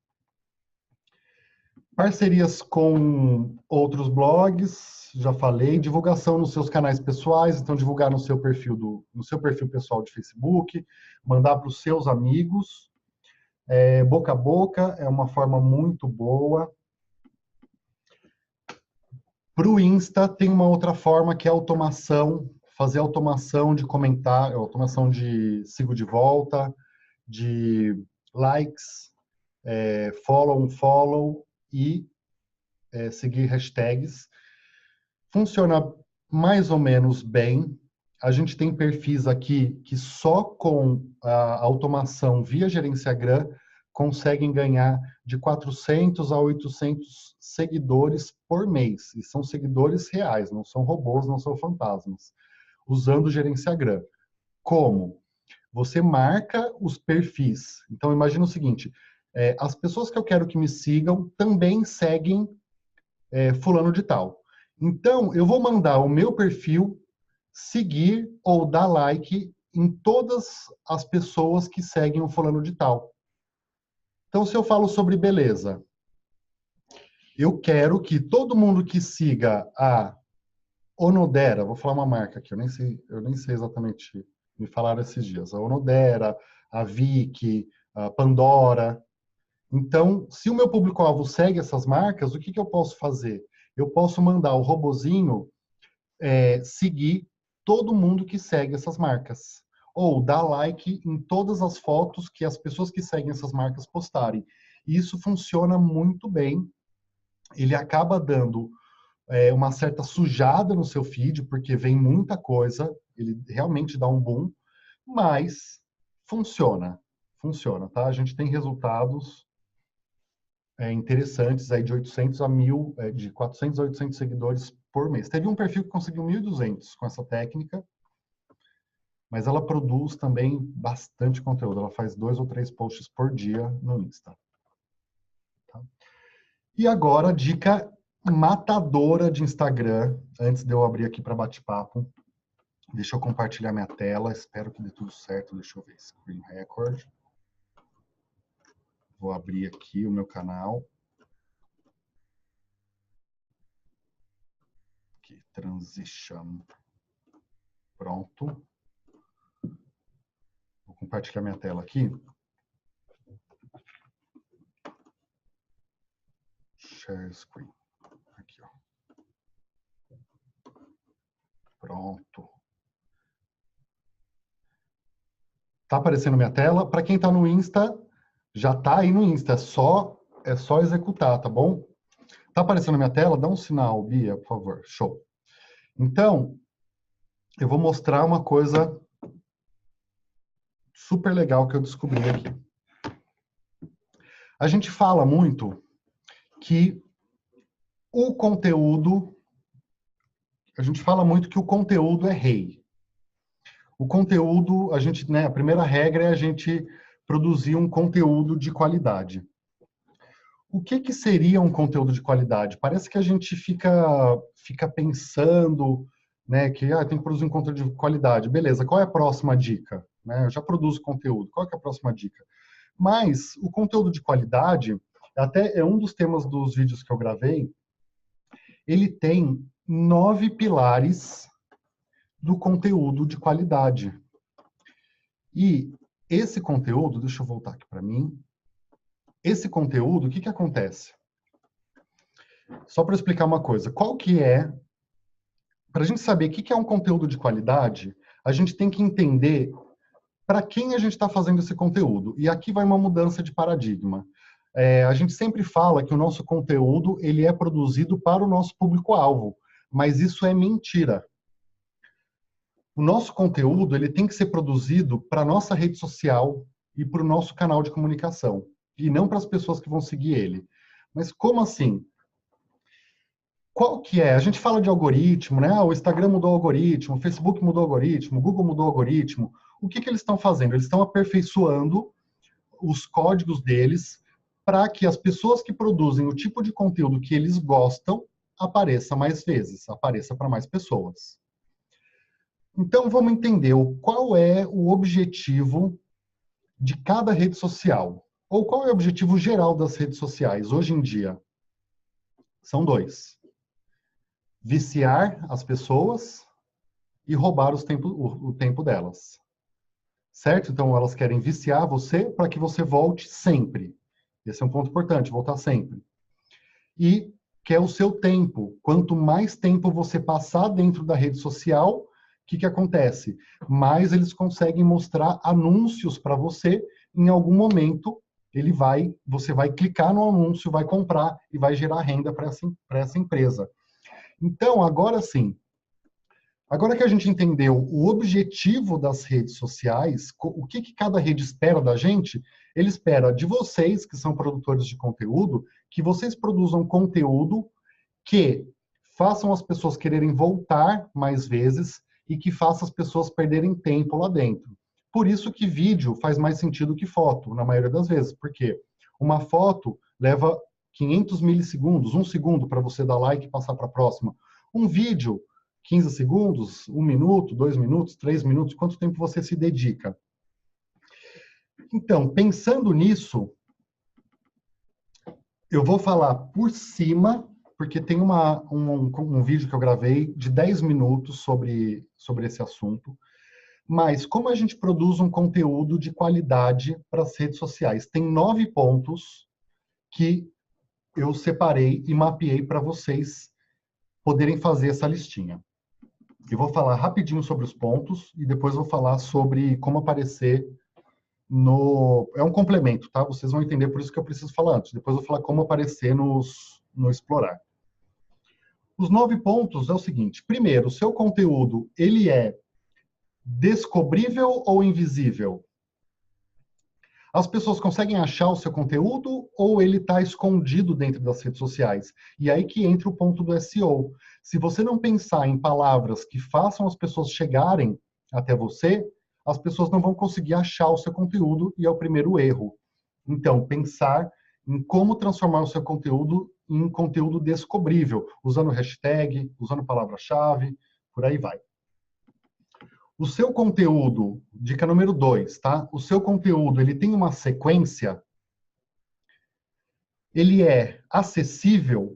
Parcerias com outros blogs, já falei. Divulgação nos seus canais pessoais, então divulgar no seu perfil pessoal de Facebook, mandar para os seus amigos. Boca a boca é uma forma muito boa. Para o Insta tem uma outra forma que é automação, fazer automação de comentário, automação de sigo de volta, de likes, follow, unfollow e seguir hashtags. Funciona mais ou menos bem. A gente tem perfis aqui que só com a automação via Gerenciagram conseguem ganhar de 400 a 800 seguidores por mês. E são seguidores reais, não são robôs, não são fantasmas. Usando o Gerenciagram. Como? Você marca os perfis. Então, imagina o seguinte, as pessoas que eu quero que me sigam também seguem fulano de tal. Então, eu vou mandar o meu perfil seguir ou dar like em todas as pessoas que seguem o fulano de tal. Então, se eu falo sobre beleza, eu quero que todo mundo que siga a Onodera, vou falar uma marca aqui, eu nem sei exatamente, me falaram esses dias, a Onodera, a Vicky, a Pandora. Então, se o meu público-alvo segue essas marcas, o que eu posso fazer? Eu posso mandar o robozinho seguir todo mundo que segue essas marcas. Ou dar like em todas as fotos que as pessoas que seguem essas marcas postarem. E isso funciona muito bem. Ele acaba dando uma certa sujada no seu feed, porque vem muita coisa, ele realmente dá um boom, mas funciona, tá? A gente tem resultados interessantes aí de 800 a 1000, de 400 a 800 seguidores por mês. Teve um perfil que conseguiu 1.200 com essa técnica, mas ela produz também bastante conteúdo. Ela faz 2 ou 3 posts por dia no Insta. Tá? E agora, dica matadora de Instagram, antes de eu abrir aqui para bate-papo. Deixa eu compartilhar minha tela, espero que dê tudo certo. Deixa eu ver, Screen Record. Vou abrir aqui o meu canal. Aqui, Transition. Pronto. Vou compartilhar minha tela aqui. Share screen. Aqui, ó. Pronto. Tá aparecendo minha tela? Para quem tá no Insta, já tá aí no Insta. É só executar, tá bom? Tá aparecendo minha tela? Dá um sinal, Bia, por favor. Show. Então, eu vou mostrar uma coisa super legal que eu descobri aqui. A gente fala muito que o conteúdo, a gente fala muito que o conteúdo é rei. O conteúdo, a primeira regra é a gente produzir um conteúdo de qualidade. O que seria um conteúdo de qualidade? Parece que a gente fica pensando, né, que tem que produzir um conteúdo de qualidade. Beleza, qual é a próxima dica? Né, eu já produzo conteúdo, qual é a próxima dica? Mas o conteúdo de qualidade, até é um dos temas dos vídeos que eu gravei, ele tem 9 pilares do conteúdo de qualidade. E esse conteúdo, deixa eu voltar aqui para mim, esse conteúdo, o que acontece? Só para explicar uma coisa, para a gente saber o que é um conteúdo de qualidade, a gente tem que entender para quem a gente está fazendo esse conteúdo. E aqui vai uma mudança de paradigma. A gente sempre fala que o nosso conteúdo ele é produzido para o nosso público-alvo, mas isso é mentira. O nosso conteúdo ele tem que ser produzido para a nossa rede social e para o nosso canal de comunicação, e não para as pessoas que vão seguir ele. Mas como assim? Qual que é? A gente fala de algoritmo, né? O Instagram mudou o algoritmo, o Facebook mudou o algoritmo, o Google mudou o algoritmo. O que eles estão fazendo? Eles estão aperfeiçoando os códigos deles para que as pessoas que produzem o tipo de conteúdo que eles gostam apareça mais vezes, apareça para mais pessoas. Então, vamos entender qual é o objetivo de cada rede social, ou qual é o objetivo geral das redes sociais hoje em dia. São 2. Viciar as pessoas e roubar o tempo delas. Certo? Então, elas querem viciar você para que você volte sempre. Esse é um ponto importante, voltar sempre. E quer o seu tempo. Quanto mais tempo você passar dentro da rede social, o que acontece? Mais eles conseguem mostrar anúncios para você. Em algum momento, você vai clicar no anúncio, vai comprar e vai gerar renda para essa empresa. Então, agora sim, agora que a gente entendeu o objetivo das redes sociais, o que cada rede espera da gente, ele espera de vocês, que são produtores de conteúdo, que vocês produzam conteúdo que façam as pessoas quererem voltar mais vezes e que faça as pessoas perderem tempo lá dentro. Por isso que vídeo faz mais sentido que foto, na maioria das vezes, porque uma foto leva 500 milissegundos, 1 segundo para você dar like e passar para a próxima. Um vídeo, 15 segundos, 1 minuto, 2 minutos, 3 minutos, quanto tempo você se dedica? Então, pensando nisso, eu vou falar por cima, porque tem um vídeo que eu gravei de 10 minutos sobre esse assunto, mas como a gente produz um conteúdo de qualidade para as redes sociais? Tem 9 pontos que eu separei e mapeei para vocês poderem fazer essa listinha. Eu vou falar rapidinho sobre os pontos e depois vou falar sobre como aparecer no... É um complemento, tá? Vocês vão entender por isso que eu preciso falar antes. Depois eu vou falar como aparecer no Explorar. Os 9 pontos é o seguinte. Primeiro, o seu conteúdo, ele é descobrível ou invisível? As pessoas conseguem achar o seu conteúdo ou ele está escondido dentro das redes sociais? E aí que entra o ponto do SEO. Se você não pensar em palavras que façam as pessoas chegarem até você, as pessoas não vão conseguir achar o seu conteúdo e é o primeiro erro. Então, pensar em como transformar o seu conteúdo em conteúdo descobrível, usando hashtag, usando palavra-chave, por aí vai. O seu conteúdo, dica número 2, tá? O seu conteúdo, ele tem uma sequência, ele é acessível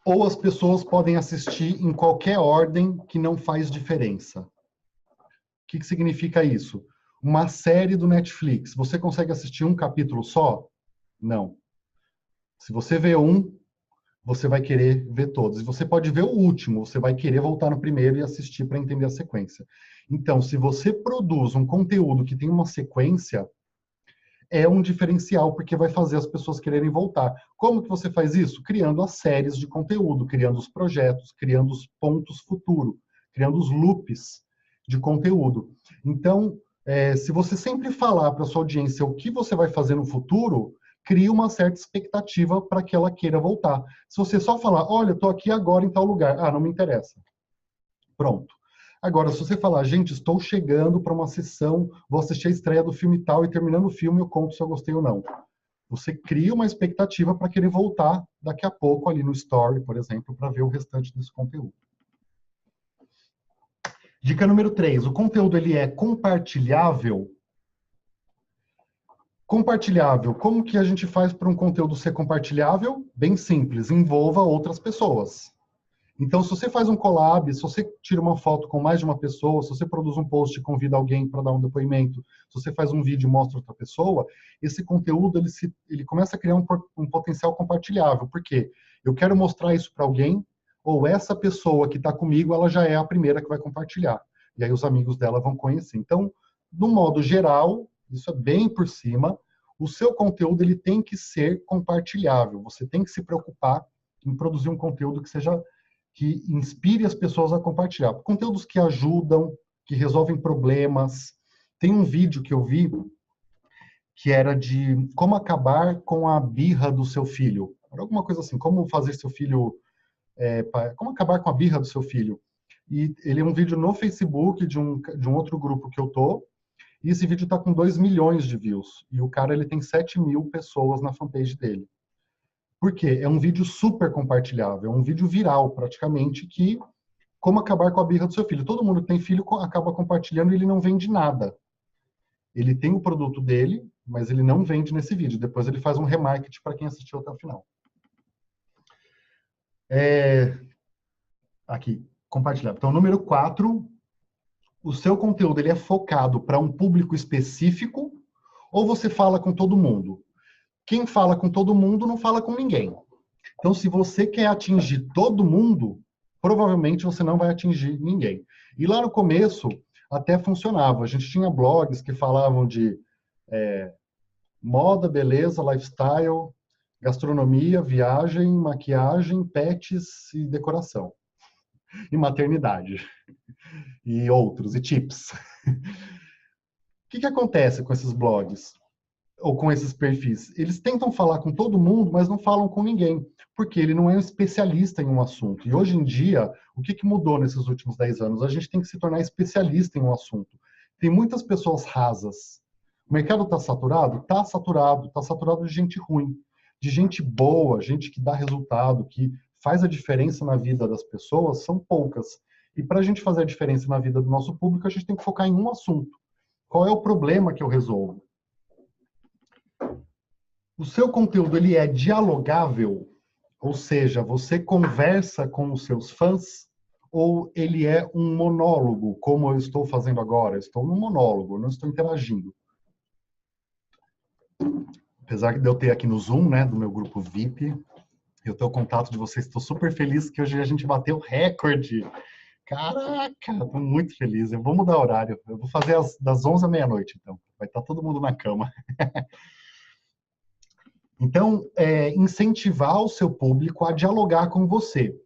ou as pessoas podem assistir em qualquer ordem que não faz diferença. O que significa isso? Uma série do Netflix, você consegue assistir um capítulo só? Não. Se você vê um, você vai querer ver todos. E você pode ver o último, você vai querer voltar no primeiro e assistir para entender a sequência. Então, se você produz um conteúdo que tem uma sequência, é um diferencial, porque vai fazer as pessoas quererem voltar. Como que você faz isso? Criando as séries de conteúdo, criando os projetos, criando os pontos futuro, criando os loops de conteúdo. Então, se você sempre falar para a sua audiência o que você vai fazer no futuro, cria uma certa expectativa para que ela queira voltar. Se você só falar, olha, eu estou aqui agora em tal lugar, não me interessa. Pronto. Agora, se você falar, gente, estou chegando para uma sessão, vou assistir a estreia do filme tal e terminando o filme eu conto se eu gostei ou não. Você cria uma expectativa para querer voltar daqui a pouco ali no Story, por exemplo, para ver o restante desse conteúdo. Dica número 3, o conteúdo ele é compartilhável. Compartilhável. Como que a gente faz para um conteúdo ser compartilhável? Bem simples, envolva outras pessoas. Então, se você faz um collab, se você tira uma foto com mais de uma pessoa, se você produz um post e convida alguém para dar um depoimento, se você faz um vídeo e mostra outra pessoa, esse conteúdo ele começa a criar um potencial compartilhável. Por quê? Eu quero mostrar isso para alguém, ou essa pessoa que está comigo, ela já é a primeira que vai compartilhar. E aí os amigos dela vão conhecer. Então, de um modo geral, isso é bem por cima, o seu conteúdo ele tem que ser compartilhável. Você tem que se preocupar em produzir um conteúdo que inspire as pessoas a compartilhar. Conteúdos que ajudam, que resolvem problemas. Tem um vídeo que eu vi que era de como acabar com a birra do seu filho. Era alguma coisa assim, como fazer seu filho... como acabar com a birra do seu filho. E ele é um vídeo no Facebook de um outro grupo que eu tô, e esse vídeo está com 2 milhões de views. E o cara ele tem 7 mil pessoas na fanpage dele. Por quê? É um vídeo super compartilhável, é um vídeo viral, praticamente, que como acabar com a birra do seu filho. Todo mundo que tem filho acaba compartilhando e ele não vende nada. Ele tem o produto dele, mas ele não vende nesse vídeo. Depois ele faz um remarketing para quem assistiu até o final. Aqui, compartilhar. Então, número 4, o seu conteúdo ele é focado para um público específico ou você fala com todo mundo? Quem fala com todo mundo não fala com ninguém. Então, se você quer atingir todo mundo, provavelmente você não vai atingir ninguém. E lá no começo, até funcionava. A gente tinha blogs que falavam de moda, beleza, lifestyle, gastronomia, viagem, maquiagem, pets e decoração. E maternidade. E outros, e tips. O que acontece com esses blogs? Ou com esses perfis? Eles tentam falar com todo mundo, mas não falam com ninguém, porque ele não é um especialista em um assunto. E hoje em dia, o que mudou nesses últimos 10 anos? A gente tem que se tornar especialista em um assunto. Tem muitas pessoas rasas. O mercado está saturado? Está saturado. Está saturado de gente ruim, de gente boa, gente que dá resultado, que faz a diferença na vida das pessoas, são poucas. E para a gente fazer a diferença na vida do nosso público, a gente tem que focar em um assunto. Qual é o problema que eu resolvo? O seu conteúdo ele é dialogável, ou seja, você conversa com os seus fãs, ou ele é um monólogo, como eu estou fazendo agora? Estou num monólogo, não estou interagindo. Apesar de eu ter aqui no Zoom, né, do meu grupo VIP, eu tenho o contato de vocês, estou super feliz que hoje a gente bateu recorde. Caraca, estou muito feliz. Eu vou mudar o horário. Eu vou fazer das 11 à meia-noite, então. Vai estar todo mundo na cama. Então, incentivar o seu público a dialogar com você.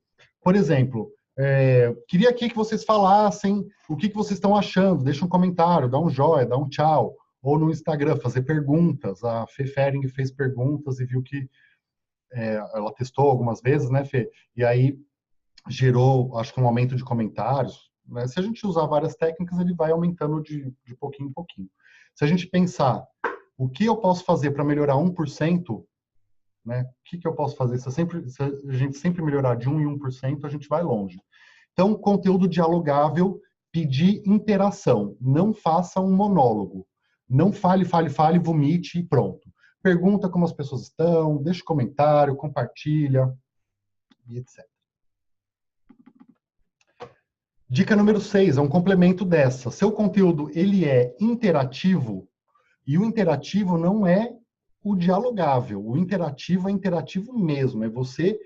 Por exemplo, queria aqui que vocês falassem o que vocês estão achando. Deixa um comentário, dá um joia, dá um tchau. Ou no Instagram, fazer perguntas. A Fê Fering fez perguntas e viu que ela testou algumas vezes, né, Fê? E aí gerou, acho que um aumento de comentários. Né? Se a gente usar várias técnicas, ele vai aumentando de pouquinho em pouquinho. Se a gente pensar o que eu posso fazer para melhorar 1%, né? O que eu posso fazer? Se a gente sempre melhorar de 1 em 1%, a gente vai longe. Então, conteúdo dialogável, pedir interação. Não faça um monólogo. Não fale, fale, fale, vomite e pronto. Pergunta como as pessoas estão, deixa comentário, compartilha, e etc. Dica número 6, é um complemento dessa. Seu conteúdo, ele é interativo, e o interativo não é o dialogável. O interativo é interativo mesmo, é você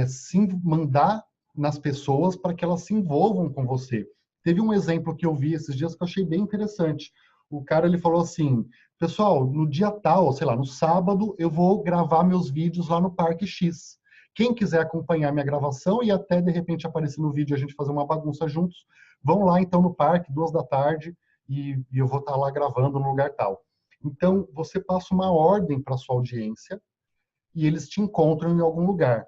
se mandar nas pessoas para que elas se envolvam com você. Teve um exemplo que eu vi esses dias que eu achei bem interessante. O cara, ele falou assim, pessoal, no dia tal, sei lá, no sábado, eu vou gravar meus vídeos lá no Parque X. Quem quiser acompanhar minha gravação e até, de repente, aparecer no vídeo e a gente fazer uma bagunça juntos, vão lá, então, no parque, 2 da tarde, e eu vou estar lá gravando no lugar tal. Então, você passa uma ordem para sua audiência e eles te encontram em algum lugar.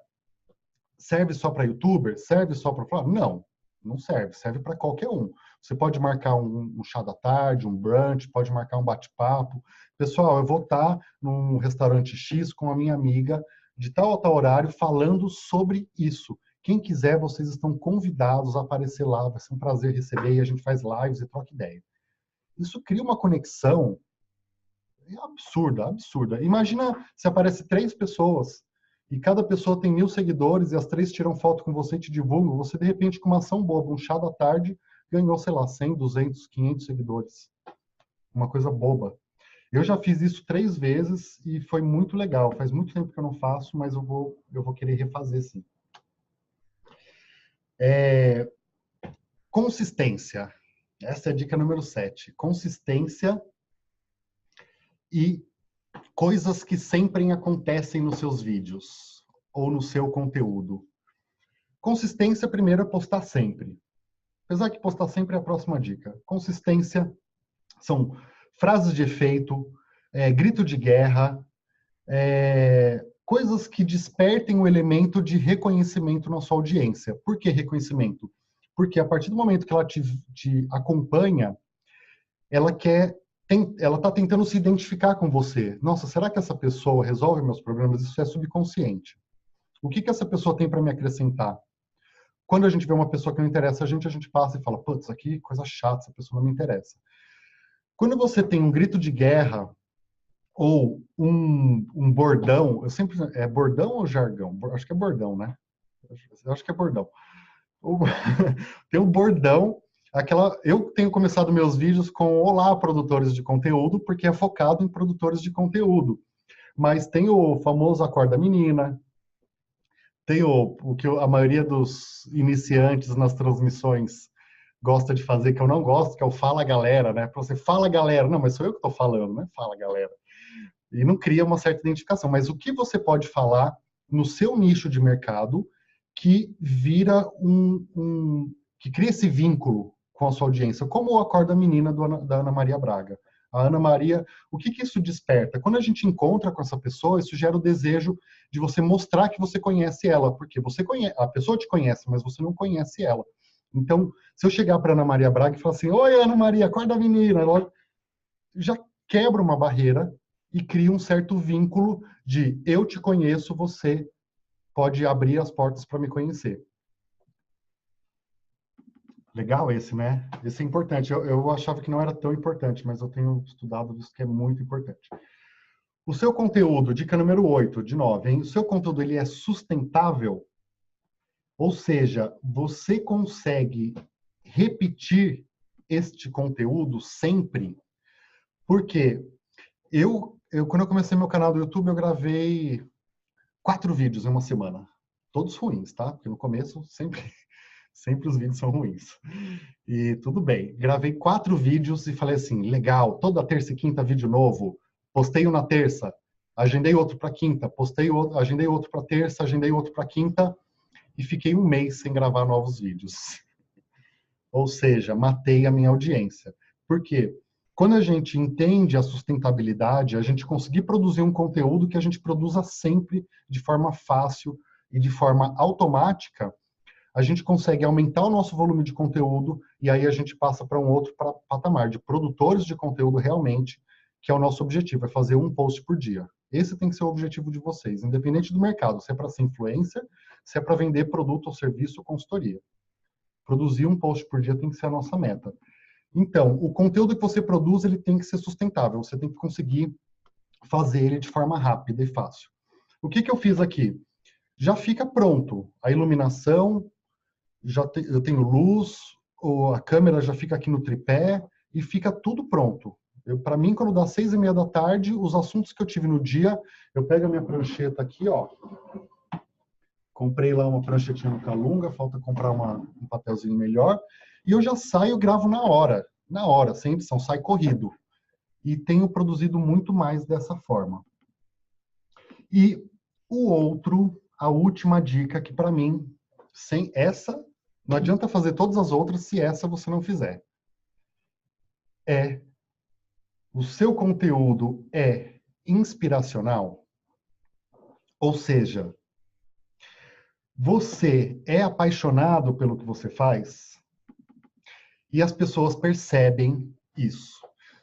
Serve só para youtuber? Serve só para... Não, não serve. Serve para qualquer um. Você pode marcar um chá da tarde, um brunch, pode marcar um bate-papo. Pessoal, eu vou estar num restaurante X com a minha amiga de tal a tal horário falando sobre isso. Quem quiser, vocês estão convidados a aparecer lá. Vai ser um prazer receber e a gente faz lives e troca ideia. Isso cria uma conexão absurda, absurda. Imagina se aparece 3 pessoas e cada pessoa tem 1.000 seguidores e as 3 tiram foto com você e te divulgam. Você, de repente, com uma ação boba, um chá da tarde, ganhou, sei lá, 100, 200, 500 seguidores. Uma coisa boba. Eu já fiz isso 3 vezes e foi muito legal. Faz muito tempo que eu não faço, mas eu vou querer refazer, sim. Consistência. Essa é a dica número 7. Consistência e coisas que sempre acontecem nos seus vídeos ou no seu conteúdo. Consistência, primeiro, é postar sempre. Apesar que postar sempre é a próxima dica. Consistência são frases de efeito, grito de guerra, coisas que despertem o elemento de reconhecimento na sua audiência. Por que reconhecimento? Porque a partir do momento que ela te acompanha, ela está tentando se identificar com você. Nossa, será que essa pessoa resolve meus problemas? Isso é subconsciente. O que essa pessoa tem para me acrescentar? Quando a gente vê uma pessoa que não interessa a gente passa e fala, putz, aqui coisa chata, essa pessoa não me interessa. Quando você tem um grito de guerra ou um bordão, eu sempre... É bordão ou jargão? Acho que é bordão, né? Eu acho que é bordão. Tem um bordão, eu tenho começado meus vídeos com olá, produtores de conteúdo, porque é focado em produtores de conteúdo. Mas tem o famoso acorda menina, tem o que a maioria dos iniciantes nas transmissões gosta de fazer, que eu não gosto, que é o fala galera, né? Pra você fala galera, não, mas sou eu que estou falando, né? Fala galera. E não cria uma certa identificação. Mas o que você pode falar no seu nicho de mercado que vira que cria esse vínculo com a sua audiência, como o Acorda Menina da Ana Maria Braga. A Ana Maria, o que isso desperta? Quando a gente encontra com essa pessoa, isso gera o desejo de você mostrar que você conhece ela, porque a pessoa te conhece, mas você não conhece ela. Então, se eu chegar para Ana Maria Braga e falar assim, oi, Ana Maria, acorda menina, ela já quebra uma barreira e cria um certo vínculo de eu te conheço, você pode abrir as portas para me conhecer. Legal esse, né? Esse é importante. Eu achava que não era tão importante, mas eu tenho estudado, visto que é muito importante. O seu conteúdo, dica número 8, de 9, hein? O seu conteúdo ele é sustentável, ou seja, você consegue repetir este conteúdo sempre. Por quê? Quando eu comecei meu canal do YouTube, eu gravei 4 vídeos em uma semana. Todos ruins, tá? Porque no começo sempre os vídeos são ruins. E tudo bem. Gravei 4 vídeos e falei assim, legal, toda terça e quinta vídeo novo. Postei um na terça. agendei outro para quinta, postei outro, agendei outro para terça, agendei outro para quinta e fiquei um mês sem gravar novos vídeos. Ou seja, matei a minha audiência. Por quê? Quando a gente entende a sustentabilidade, a gente conseguir produzir um conteúdo que a gente produza sempre de forma fácil e de forma automática, a gente consegue aumentar o nosso volume de conteúdo e aí a gente passa para um outro patamar de produtores de conteúdo realmente, que é o nosso objetivo, é fazer um post por dia. Esse tem que ser o objetivo de vocês, independente do mercado, se é para ser influencer, se é para vender produto ou serviço ou consultoria. Produzir um post por dia tem que ser a nossa meta. Então, o conteúdo que você produz, ele tem que ser sustentável, você tem que conseguir fazer ele de forma rápida e fácil. O que eu fiz aqui? Já fica pronto. A iluminação, eu tenho luz, a câmera já fica aqui no tripé e fica tudo pronto. Para mim, quando dá 6:30 da tarde, os assuntos que eu tive no dia, eu pego a minha prancheta aqui, ó. Comprei lá uma pranchetinha no Calunga, falta comprar um papelzinho melhor. E eu já saio e gravo na hora, sem edição, sai corrido. E tenho produzido muito mais dessa forma. E a última dica que para mim, sem essa, não adianta fazer todas as outras se essa você não fizer. O seu conteúdo é inspiracional? Ou seja, você é apaixonado pelo que você faz? E as pessoas percebem isso.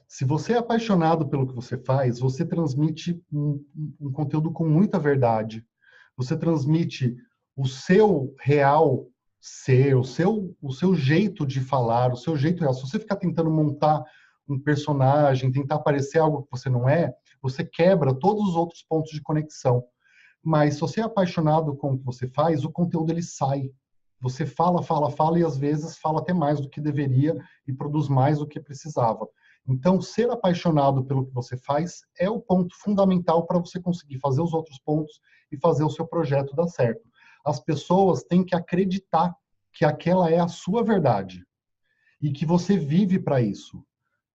Se você é apaixonado pelo que você faz, você transmite um conteúdo com muita verdade. Você transmite o seu real ser, o seu jeito de falar, o seu jeito real. Se você ficar tentando montar um personagem, tentar parecer algo que você não é, você quebra todos os outros pontos de conexão. Mas se você é apaixonado com o que você faz, o conteúdo ele sai. Você fala, fala, fala e às vezes fala até mais do que deveria e produz mais do que precisava. Então, ser apaixonado pelo que você faz é o ponto fundamental para você conseguir fazer os outros pontos e fazer o seu projeto dar certo. As pessoas têm que acreditar que aquela é a sua verdade e que você vive para isso.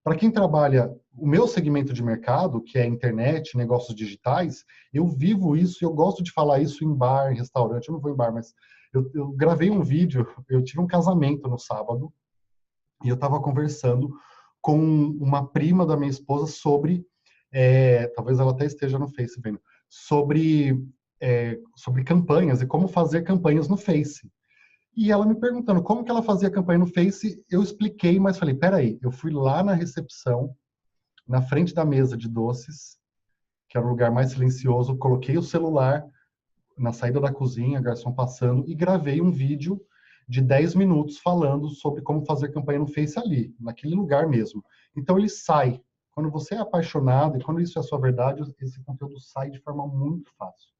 Para quem trabalha o meu segmento de mercado, que é internet, negócios digitais, eu vivo isso e eu gosto de falar isso em bar, em restaurante. Eu não vou em bar, mas eu gravei um vídeo, eu tive um casamento no sábado e eu estava conversando com uma prima da minha esposa sobre, talvez ela até esteja no Face vendo, sobre campanhas e como fazer campanhas no Face. E ela me perguntando como que ela fazia campanha no Face, eu expliquei, mas falei, peraí, eu fui lá na recepção, na frente da mesa de doces, que era o lugar mais silencioso, coloquei o celular na saída da cozinha, garçom passando, e gravei um vídeo de 10 minutos falando sobre como fazer campanha no Face ali, naquele lugar mesmo. Então ele sai. Quando você é apaixonado e quando isso é a sua verdade, esse conteúdo sai de forma muito fácil.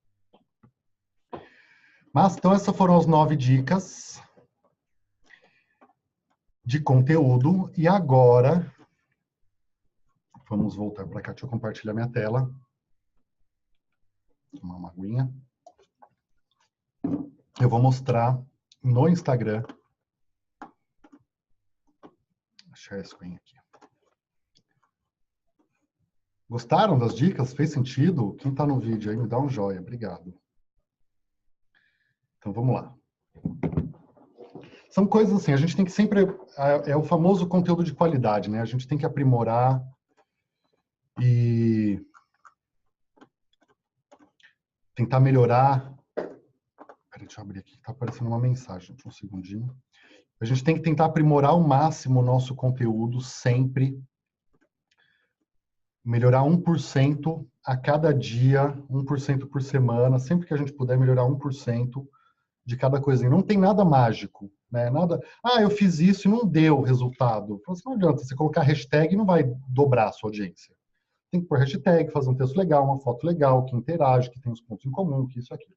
Mas, então, essas foram as 9 dicas de conteúdo. E agora, vamos voltar para cá. Deixa eu compartilhar minha tela. Tomar uma aguinha. Eu vou mostrar no Instagram. Share screen aqui. Gostaram das dicas? Fez sentido? Quem está no vídeo aí, me dá um joinha. Obrigado. Então, vamos lá. São coisas assim, a gente tem que sempre... É o famoso conteúdo de qualidade, né? A gente tem que aprimorar e tentar melhorar. Peraí, deixa eu abrir aqui. Está aparecendo uma mensagem. Um segundinho. A gente tem que tentar aprimorar ao máximo o nosso conteúdo sempre. Melhorar 1% a cada dia, 1% por semana. Sempre que a gente puder melhorar 1% de cada coisinha. Não tem nada mágico, né? Nada, eu fiz isso e não deu resultado. Não adianta, você colocar hashtag não vai dobrar a sua audiência. Tem que pôr hashtag, fazer um texto legal, uma foto legal, que interage, que tem os pontos em comum, que isso, aquilo.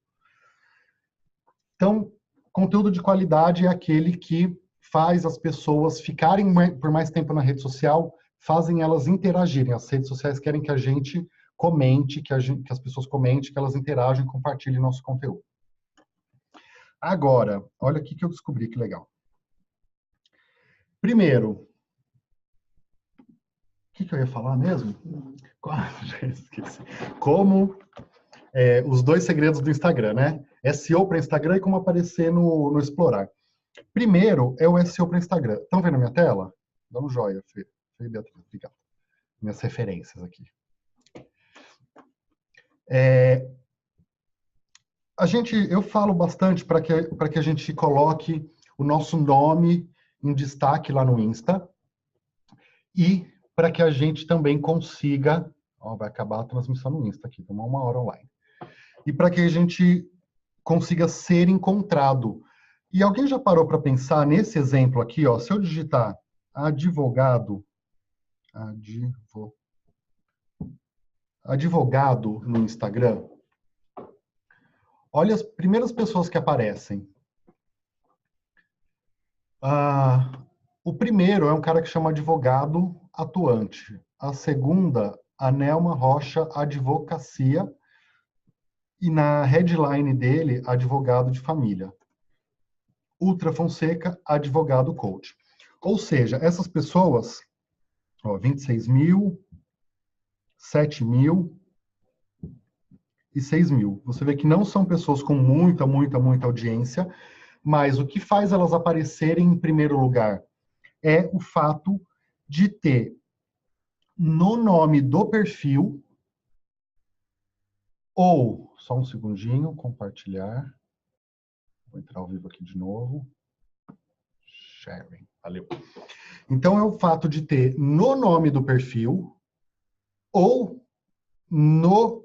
Então, conteúdo de qualidade é aquele que faz as pessoas ficarem por mais tempo na rede social, fazem elas interagirem. As redes sociais querem que a gente comente, que as pessoas comentem, que elas interagem, compartilhem nosso conteúdo. Agora, olha aqui que eu descobri, que legal. Primeiro, que eu ia falar mesmo? Já esqueci. Como os 2 segredos do Instagram, né? SEO para Instagram e como aparecer no Explorar. Primeiro é o SEO para Instagram. Estão vendo a minha tela? Dá um joia, Fê. Fê, Beatriz, obrigado. Minhas referências aqui. Eu falo bastante para que a gente coloque o nosso nome em destaque lá no Insta e para que a gente também consiga... vai acabar a transmissão no Insta aqui, tomar 1 hora online. E para que a gente consiga ser encontrado. E alguém já parou para pensar nesse exemplo aqui, ó, se eu digitar advogado no Instagram, olha as primeiras pessoas que aparecem. O primeiro é um cara que chama advogado atuante. A segunda, Anelma Rocha Advocacia. E na headline dele, advogado de família. Ultra Fonseca, advogado coach. Ou seja, essas pessoas, 26 mil, 7 mil e 6 mil. Você vê que não são pessoas com muita audiência, mas o que faz elas aparecerem em primeiro lugar é o fato de ter no nome do perfil, ou, só um segundinho, compartilhar. Vou entrar ao vivo aqui de novo. Sharing, valeu. Então, é o fato de ter no nome do perfil ou no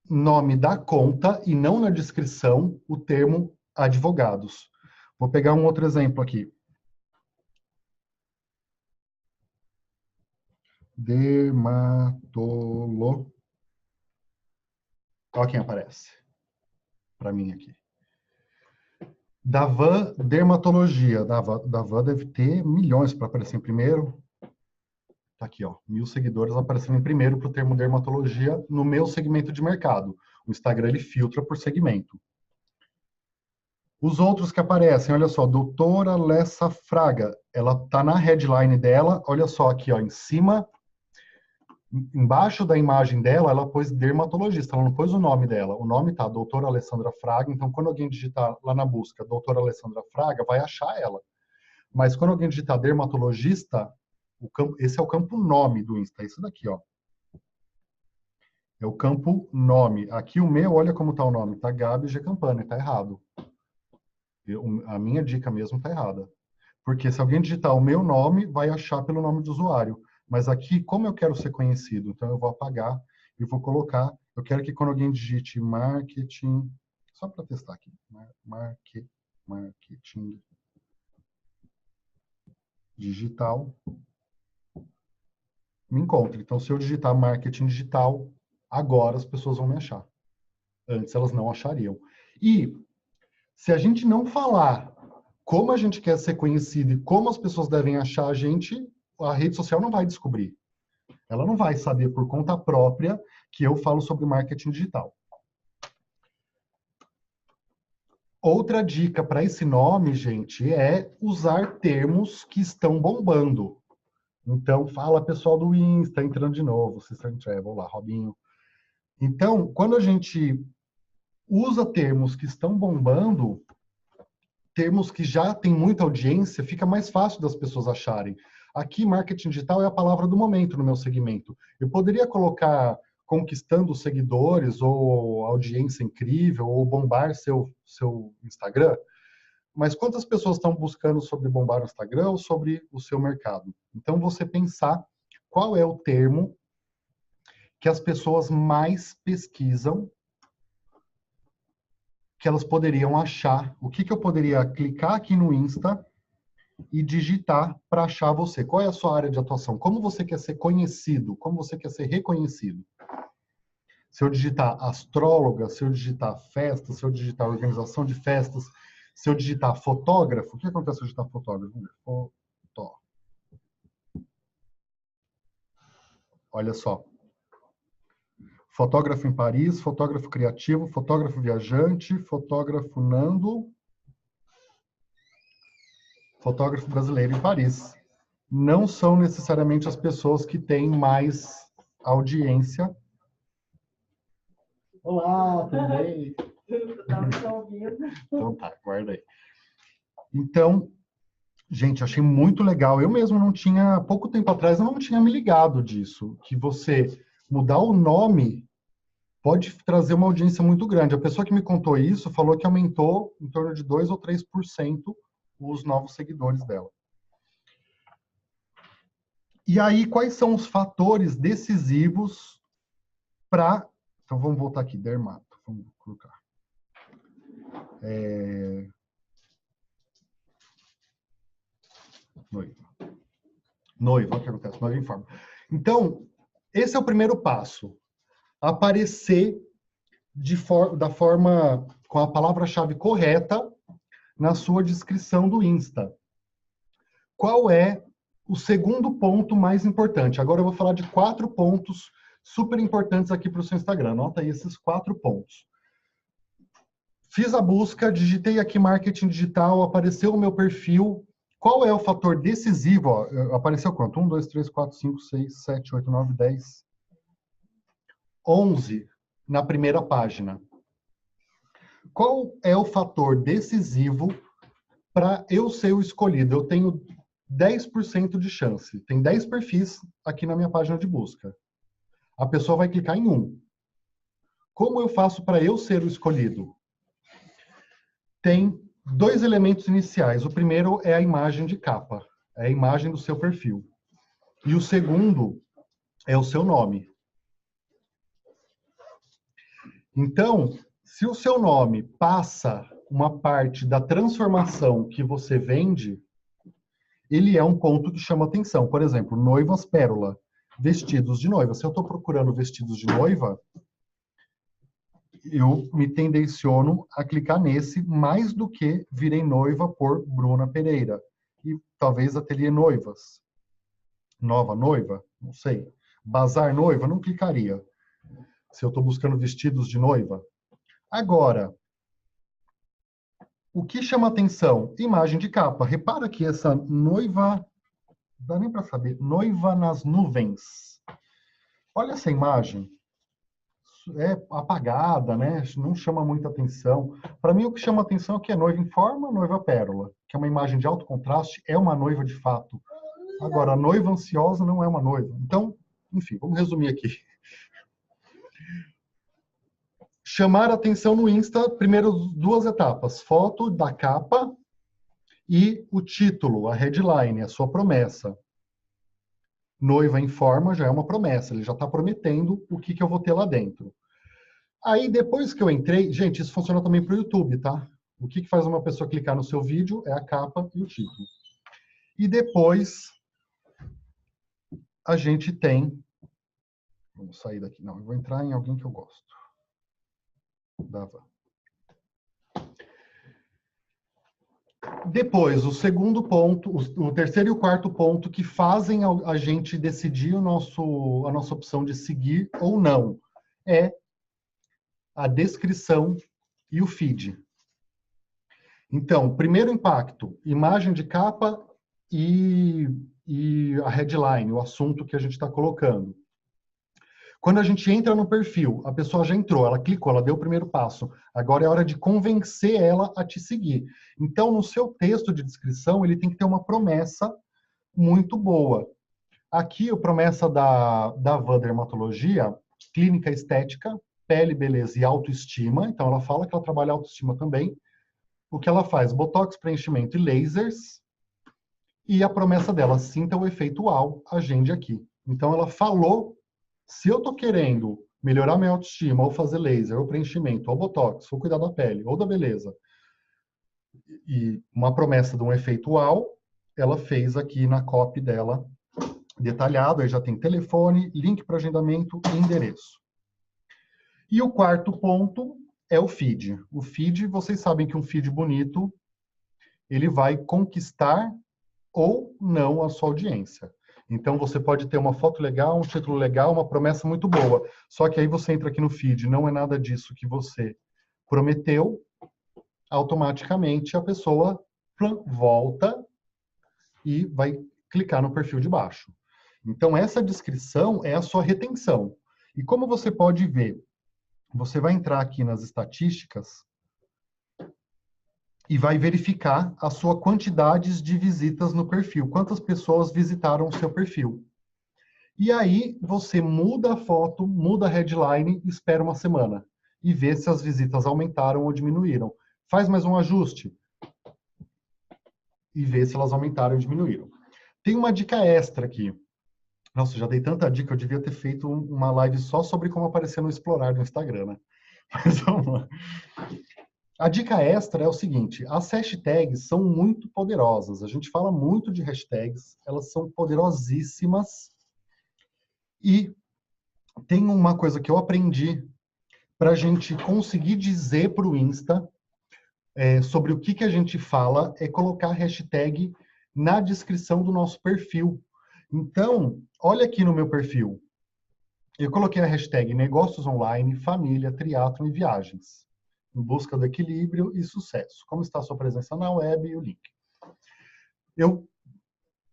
nome da conta e não na descrição o termo advogados. Vou pegar um outro exemplo aqui. Dermatolo. Olha quem aparece para mim aqui. Davan Dermatologia. Davan deve ter milhões para aparecer em primeiro. Tá aqui, ó, 1.000 seguidores aparecendo em primeiro para o termo dermatologia no meu segmento de mercado. O Instagram, ele filtra por segmento. Os outros que aparecem, olha só, doutora Lessa Fraga. Ela tá na headline dela, olha só aqui, ó, em cima, embaixo da imagem dela, ela pôs dermatologista, ela não pôs o nome dela. O nome tá doutora Alessandra Fraga, então quando alguém digitar lá na busca doutora Alessandra Fraga, vai achar ela. Mas quando alguém digitar dermatologista, esse é o campo nome do Insta, esse daqui, ó. É o campo nome. Aqui o meu, olha como tá o nome, tá Gabi G. Campana, tá errado. A minha dica mesmo tá errada. Porque se alguém digitar o meu nome, vai achar pelo nome do usuário. Mas aqui, como eu quero ser conhecido, então eu vou apagar e vou colocar, eu quero que quando alguém digite marketing, só para testar aqui, marketing digital, me encontre. Então, se eu digitar marketing digital, agora as pessoas vão me achar. Antes elas não achariam. E se a gente não falar como a gente quer ser conhecido e como as pessoas devem achar a rede social não vai descobrir. Ela não vai saber por conta própria que eu falo sobre marketing digital. Outra dica para esse nome, gente, é usar termos que estão bombando. Então, fala pessoal do Insta, entrando de novo, Sister Travel, lá, Robinho. Então, quando a gente usa termos que estão bombando, termos que já têm muita audiência, fica mais fácil das pessoas acharem. Aqui, marketing digital é a palavra do momento no meu segmento. Eu poderia colocar conquistando seguidores, ou audiência incrível, ou bombar seu Instagram, mas quantas pessoas estão buscando sobre bombar o Instagram ou sobre o seu mercado? Então, você pensar qual é o termo que as pessoas mais pesquisam, que elas poderiam achar. O que eu poderia clicar aqui no Insta e digitar para achar você? Qual é a sua área de atuação? Como você quer ser conhecido? Como você quer ser reconhecido? Se eu digitar astróloga, se eu digitar festa, se eu digitar organização de festas, se eu digitar fotógrafo, o que acontece se eu digitar fotógrafo? Vamos ver. Olha só. Fotógrafo em Paris, fotógrafo criativo, fotógrafo viajante, fotógrafo Nando, fotógrafo brasileiro em Paris. não são necessariamente as pessoas que têm mais audiência. Olá, tudo bem? Então tá, guarda aí. Então, gente, achei muito legal. Eu mesmo não tinha, pouco tempo atrás, eu não tinha me ligado disso, que você mudar o nome pode trazer uma audiência muito grande. A pessoa que me contou isso falou que aumentou em torno de 2 ou 3% os novos seguidores dela. E aí, quais são os fatores decisivos para... Então, vamos voltar aqui, dermato. Vamos colocar. Noiva. Noiva, o que acontece? Noiva informa. Então, esse é o primeiro passo. Aparecer da forma, com a palavra-chave correta na sua descrição do Insta. Qual é o segundo ponto mais importante? Agora eu vou falar de 4 pontos super importantes aqui para o seu Instagram. Anota aí esses 4 pontos. Fiz a busca, digitei aqui marketing digital, apareceu o meu perfil. Qual é o fator decisivo? Ó, apareceu quanto? 1, 2, 3, 4, 5, 6, 7, 8, 9, 10, 11 na primeira página. Qual é o fator decisivo para eu ser o escolhido? Eu tenho 10% de chance. Tem 10 perfis aqui na minha página de busca. A pessoa vai clicar em um. Como eu faço para eu ser o escolhido? Tem 2 elementos iniciais. O primeiro é a imagem de capa. É a imagem do seu perfil. E o segundo é o seu nome. Então, se o seu nome passa uma parte da transformação que você vende, ele é um ponto que chama atenção. Por exemplo, noivas pérola, vestidos de noiva. Se eu estou procurando vestidos de noiva, eu me tendenciono a clicar nesse mais do que virei noiva por Bruna Pereira. E talvez ateliê noivas. Nova noiva? Não sei. Bazar noiva? Não clicaria. Se eu estou buscando vestidos de noiva. Agora, o que chama atenção? Imagem de capa. Repara que essa noiva, não dá nem para saber, noiva nas nuvens. Olha essa imagem. É apagada, né? Não chama muita atenção. Para mim, o que chama atenção é que é noiva em forma, noiva pérola, que é uma imagem de alto contraste, é uma noiva de fato. Agora, a noiva ansiosa não é uma noiva. Então, enfim, vamos resumir aqui. Chamar atenção no Insta, primeiro 2 etapas. Foto da capa e o título, a headline, a sua promessa. Noiva em forma já é uma promessa, ele já está prometendo o que eu vou ter lá dentro. Aí, depois que eu entrei... Gente, isso funciona também para o YouTube, tá? O que faz uma pessoa clicar no seu vídeo é a capa e o título. E depois, a gente tem... Vamos sair daqui. Não, eu vou entrar em alguém que eu gosto. Dava. Depois, o segundo ponto, o terceiro e o quarto ponto que fazem a gente decidir a nossa opção de seguir ou não é a descrição e o feed. Então, primeiro impacto, imagem de capa e a headline, o assunto que a gente está colocando. Quando a gente entra no perfil, a pessoa já entrou, ela clicou, ela deu o primeiro passo. Agora é hora de convencer ela a te seguir. Então, no seu texto de descrição, ele tem que ter uma promessa muito boa. Aqui, a promessa da Van Dermatologia, clínica estética, pele, beleza e autoestima. Então, ela fala que ela trabalha autoestima também. O que ela faz? Botox, preenchimento e lasers. E a promessa dela, sinta o efeito uau, agende aqui. Então, ela falou, se eu tô querendo melhorar minha autoestima, ou fazer laser, ou preenchimento, ou botox, ou cuidar da pele, ou da beleza, e uma promessa de um efeito uau, ela fez aqui na copy dela, detalhado, aí já tem telefone, link para agendamento e endereço. E o quarto ponto é o feed. O feed, vocês sabem que um feed bonito, ele vai conquistar ou não a sua audiência. Então, você pode ter uma foto legal, um título legal, uma promessa muito boa. Só que aí você entra aqui no feed, não é nada disso que você prometeu, automaticamente a pessoa volta e vai clicar no perfil de baixo. Então, essa descrição é a sua retenção. E como você pode ver, você vai entrar aqui nas estatísticas e vai verificar a sua quantidade de visitas no perfil, quantas pessoas visitaram o seu perfil. E aí você muda a foto, muda a headline, espera uma semana e vê se as visitas aumentaram ou diminuíram. Faz mais um ajuste e vê se elas aumentaram ou diminuíram. Tem uma dica extra aqui. Nossa, já dei tanta dica, eu devia ter feito uma live só sobre como aparecer no Explorar do Instagram, né? Mas vamos lá. A dica extra é o seguinte, as hashtags são muito poderosas. A gente fala muito de hashtags, elas são poderosíssimas. E tem uma coisa que eu aprendi para a gente conseguir dizer para o Insta sobre o que a gente fala, é colocar hashtag na descrição do nosso perfil. Então, olha aqui no meu perfil. Eu coloquei a hashtag negócios online, família, triatlon e viagens. Em busca do equilíbrio e sucesso. Como está a sua presença na web e o link. Eu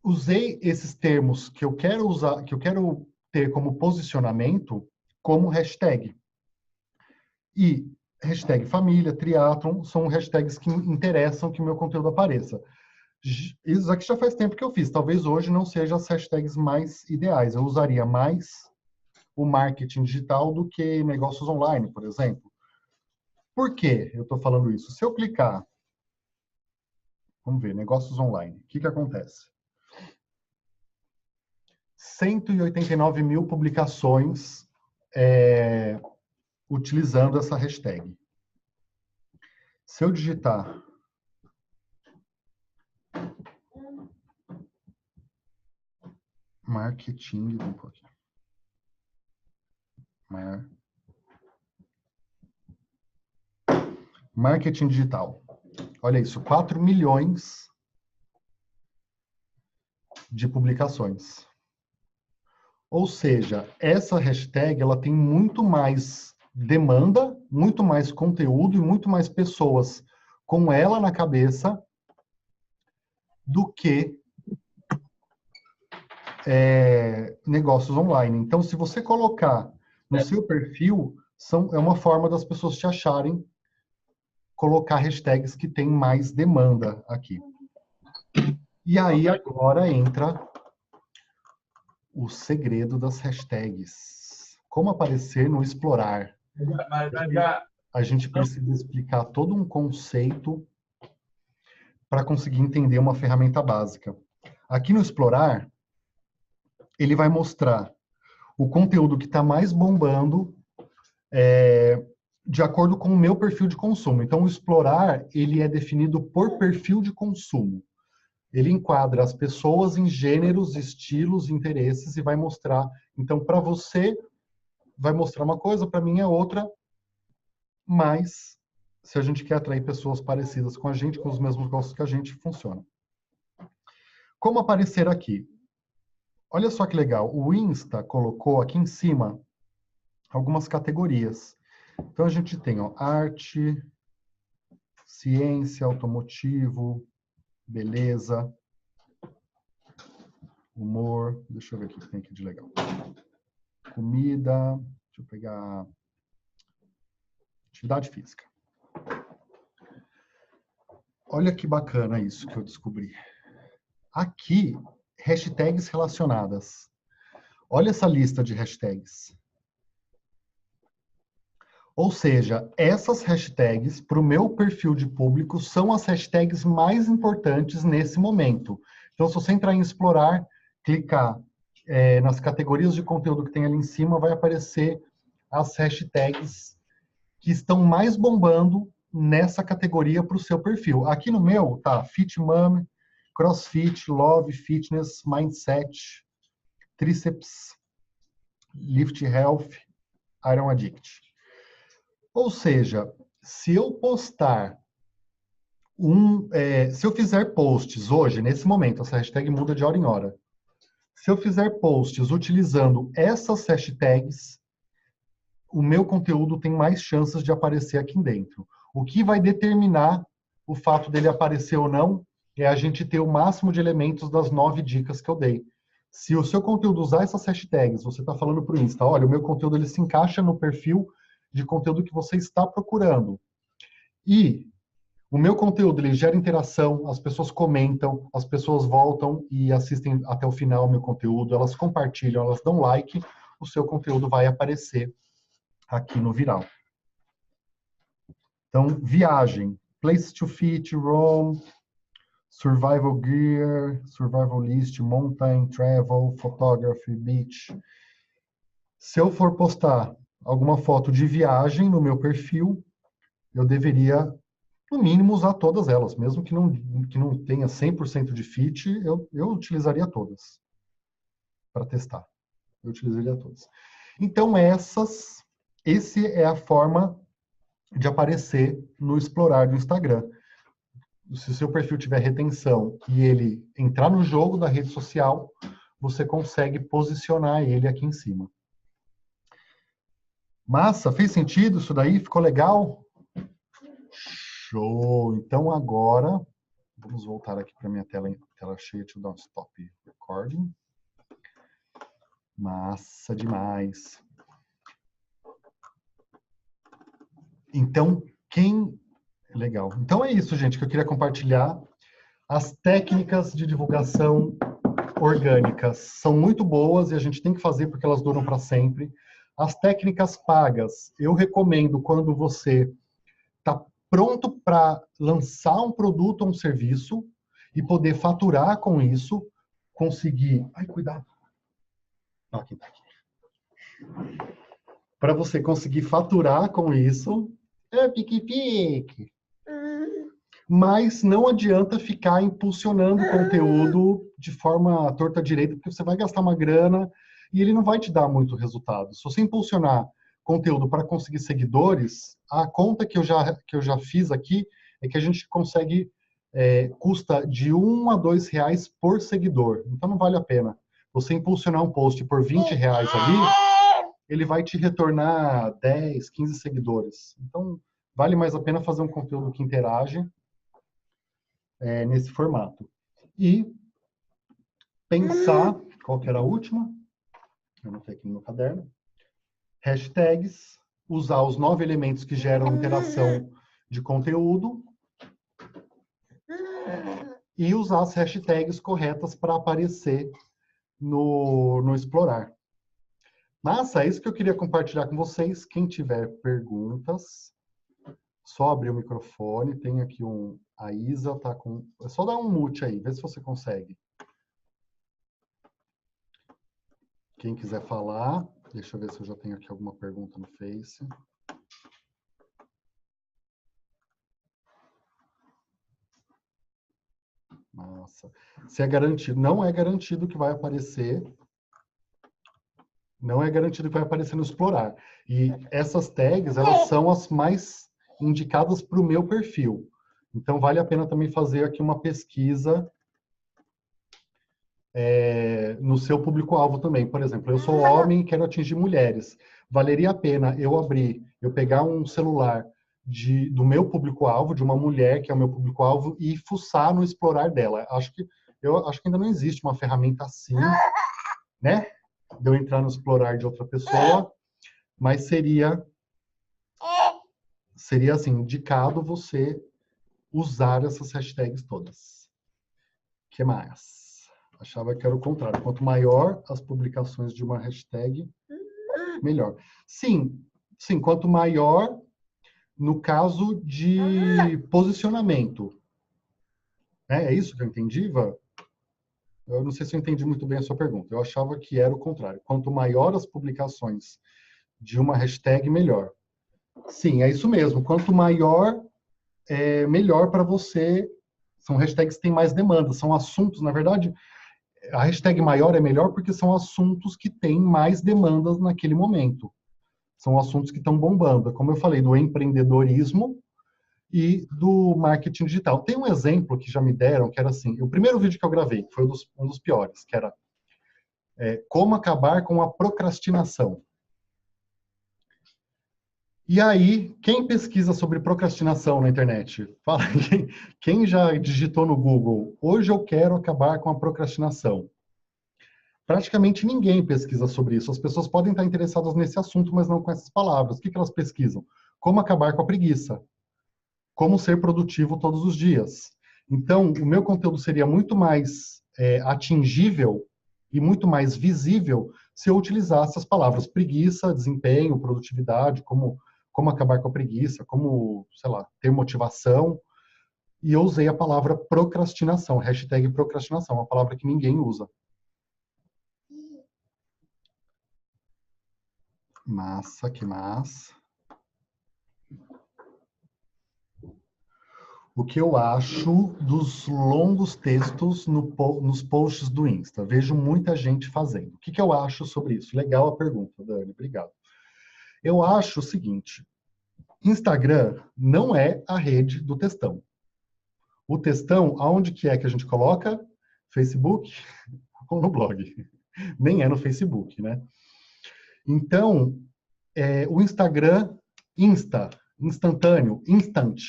usei esses termos que eu quero usar, que eu quero ter como posicionamento, como hashtag. E hashtag família, triatlon, são hashtags que interessam que o meu conteúdo apareça. Isso aqui já faz tempo que eu fiz. Talvez hoje não seja as hashtags mais ideais. Eu usaria mais o marketing digital do que negócios online, por exemplo. Por que eu estou falando isso? Se eu clicar, vamos ver, negócios online, o que acontece? 189 mil publicações utilizando essa hashtag. Se eu digitar marketing, marketing digital. Olha isso, 4 milhões de publicações. Ou seja, essa hashtag ela tem muito mais demanda, muito mais conteúdo e muito mais pessoas com ela na cabeça do que negócios online. Então, se você colocar no seu perfil, é uma forma das pessoas te acharem, colocar hashtags que tem mais demanda aqui. E aí agora entra o segredo das hashtags. Como aparecer no Explorar? A gente precisa explicar todo um conceito para conseguir entender uma ferramenta básica. Aqui no Explorar, ele vai mostrar o conteúdo que está mais bombando de acordo com o meu perfil de consumo. Então, o Explorar, ele é definido por perfil de consumo. Ele enquadra as pessoas em gêneros, estilos, interesses e vai mostrar. Então, para você, vai mostrar uma coisa, para mim é outra, mas se a gente quer atrair pessoas parecidas com a gente, com os mesmos gostos que a gente, funciona. Como aparecer aqui? Olha só que legal, o Insta colocou aqui em cima algumas categorias. Então, a gente tem arte, ciência, automotivo, beleza, humor, deixa eu ver o que tem aqui de legal. Comida, deixa eu pegar atividade física. Olha que bacana isso que eu descobri. Aqui, hashtags relacionadas. Olha essa lista de hashtags. Ou seja, essas hashtags, para o meu perfil de público, são as hashtags mais importantes nesse momento. Então, se você entrar em Explorar, clicar nas categorias de conteúdo que tem ali em cima, vai aparecer as hashtags que estão mais bombando nessa categoria para o seu perfil. Aqui no meu, tá Fit Mom, CrossFit, Love, Fitness, Mindset, Tríceps, Lift Health, Iron Addict. Ou seja, se eu postar se eu fizer posts hoje, nesse momento, essa hashtag muda de hora em hora. Se eu fizer posts utilizando essas hashtags, o meu conteúdo tem mais chances de aparecer aqui dentro. O que vai determinar o fato dele aparecer ou não é a gente ter o máximo de elementos das 9 dicas que eu dei. Se o seu conteúdo usar essas hashtags, você está falando para o Insta, olha, o meu conteúdo ele se encaixa no perfil de conteúdo que você está procurando. E o meu conteúdo ele gera interação, as pessoas comentam, as pessoas voltam e assistem até o final o meu conteúdo, elas compartilham, elas dão like, o seu conteúdo vai aparecer aqui no Viral. Então, viagem, place to fit, Rome, survival gear, survival list, mountain, travel, photography, beach. Se eu for postar alguma foto de viagem no meu perfil, eu deveria, no mínimo, usar todas elas. Mesmo que não tenha 100% de fit, eu utilizaria todas para testar. Eu utilizaria todas. Então, esse é a forma de aparecer no explorar do Instagram. Se o seu perfil tiver retenção e ele entrar no jogo da rede social, você consegue posicionar ele aqui em cima. Massa, fez sentido isso daí? Ficou legal? Show! Então agora, vamos voltar aqui para minha tela cheia. Deixa eu dar um stop recording. Massa demais. Então, legal. Então é isso, gente, que eu queria compartilhar. As técnicas de divulgação orgânicas são muito boas e a gente tem que fazer porque elas duram para sempre. As técnicas pagas, eu recomendo quando você está pronto para lançar um produto ou um serviço e poder faturar com isso, conseguir... Ai, cuidado. Aqui, tá aqui. Para você conseguir faturar com isso, é pique-pique. Mas não adianta ficar impulsionando o conteúdo de forma torta direita, porque você vai gastar uma grana e ele não vai te dar muito resultado. Se você impulsionar conteúdo para conseguir seguidores, a conta que eu já fiz aqui é que a gente consegue, custa de R$1 a R$2 por seguidor. Então não vale a pena. Você impulsionar um post por R$20 ali, ele vai te retornar 10, 15 seguidores. Então vale mais a pena fazer um conteúdo que interage nesse formato. E pensar, qual que era a última? Eu anotei aqui no meu caderno. Hashtags, usar os 9 elementos que geram interação de conteúdo e usar as hashtags corretas para aparecer no explorar. Massa, é isso que eu queria compartilhar com vocês. Quem tiver perguntas, só abrir o microfone. Tem aqui a Isa tá com... É só dar um mute aí, vê se você consegue. Quem quiser falar, deixa eu ver se eu já tenho aqui alguma pergunta no Face. Massa. Se é garantido, não é garantido que vai aparecer. Não é garantido que vai aparecer no explorar. E essas tags, elas são as mais indicadas para o meu perfil. Então, vale a pena também fazer aqui uma pesquisa no seu público-alvo também. Por exemplo, eu sou homem e quero atingir mulheres. Valeria a pena eu pegar um celular do meu público-alvo, de uma mulher que é o meu público-alvo, e fuçar no explorar dela. Eu acho que ainda não existe uma ferramenta assim, né? De eu entrar no explorar de outra pessoa, mas seria assim, indicado você usar essas hashtags todas. O que mais? Achava que era o contrário. Quanto maior as publicações de uma hashtag, melhor. Sim, quanto maior no caso de posicionamento. É isso que eu entendi, Ivan? Eu não sei se eu entendi muito bem a sua pergunta. Eu achava que era o contrário. Quanto maior as publicações de uma hashtag, melhor. Sim, é isso mesmo. Quanto maior, melhor para você. São hashtags que têm mais demanda, são assuntos, na verdade, a hashtag maior é melhor porque são assuntos que têm mais demandas naquele momento. São assuntos que estão bombando. Como eu falei, do empreendedorismo e do marketing digital. Tem um exemplo que já me deram, que era assim, o primeiro vídeo que eu gravei, que foi um dos piores, que era como acabar com a procrastinação. E aí, quem pesquisa sobre procrastinação na internet? Fala, quem já digitou no Google, hoje eu quero acabar com a procrastinação? Praticamente ninguém pesquisa sobre isso. As pessoas podem estar interessadas nesse assunto, mas não com essas palavras. O que elas pesquisam? Como acabar com a preguiça? Como ser produtivo todos os dias? Então, o meu conteúdo seria muito mais atingível e muito mais visível se eu utilizasse as palavras preguiça, desempenho, produtividade, como acabar com a preguiça, como, sei lá, ter motivação. E eu usei a palavra procrastinação, hashtag procrastinação, uma palavra que ninguém usa. Massa, que massa. O que eu acho dos longos textos nos posts do Insta? Vejo muita gente fazendo. O que eu acho sobre isso? Legal a pergunta, Dani, obrigado. Eu acho o seguinte, Instagram não é a rede do textão. O textão, aonde que é que a gente coloca? Facebook ou no blog? Nem é no Facebook, né? Então, o Instagram, instantâneo, instant,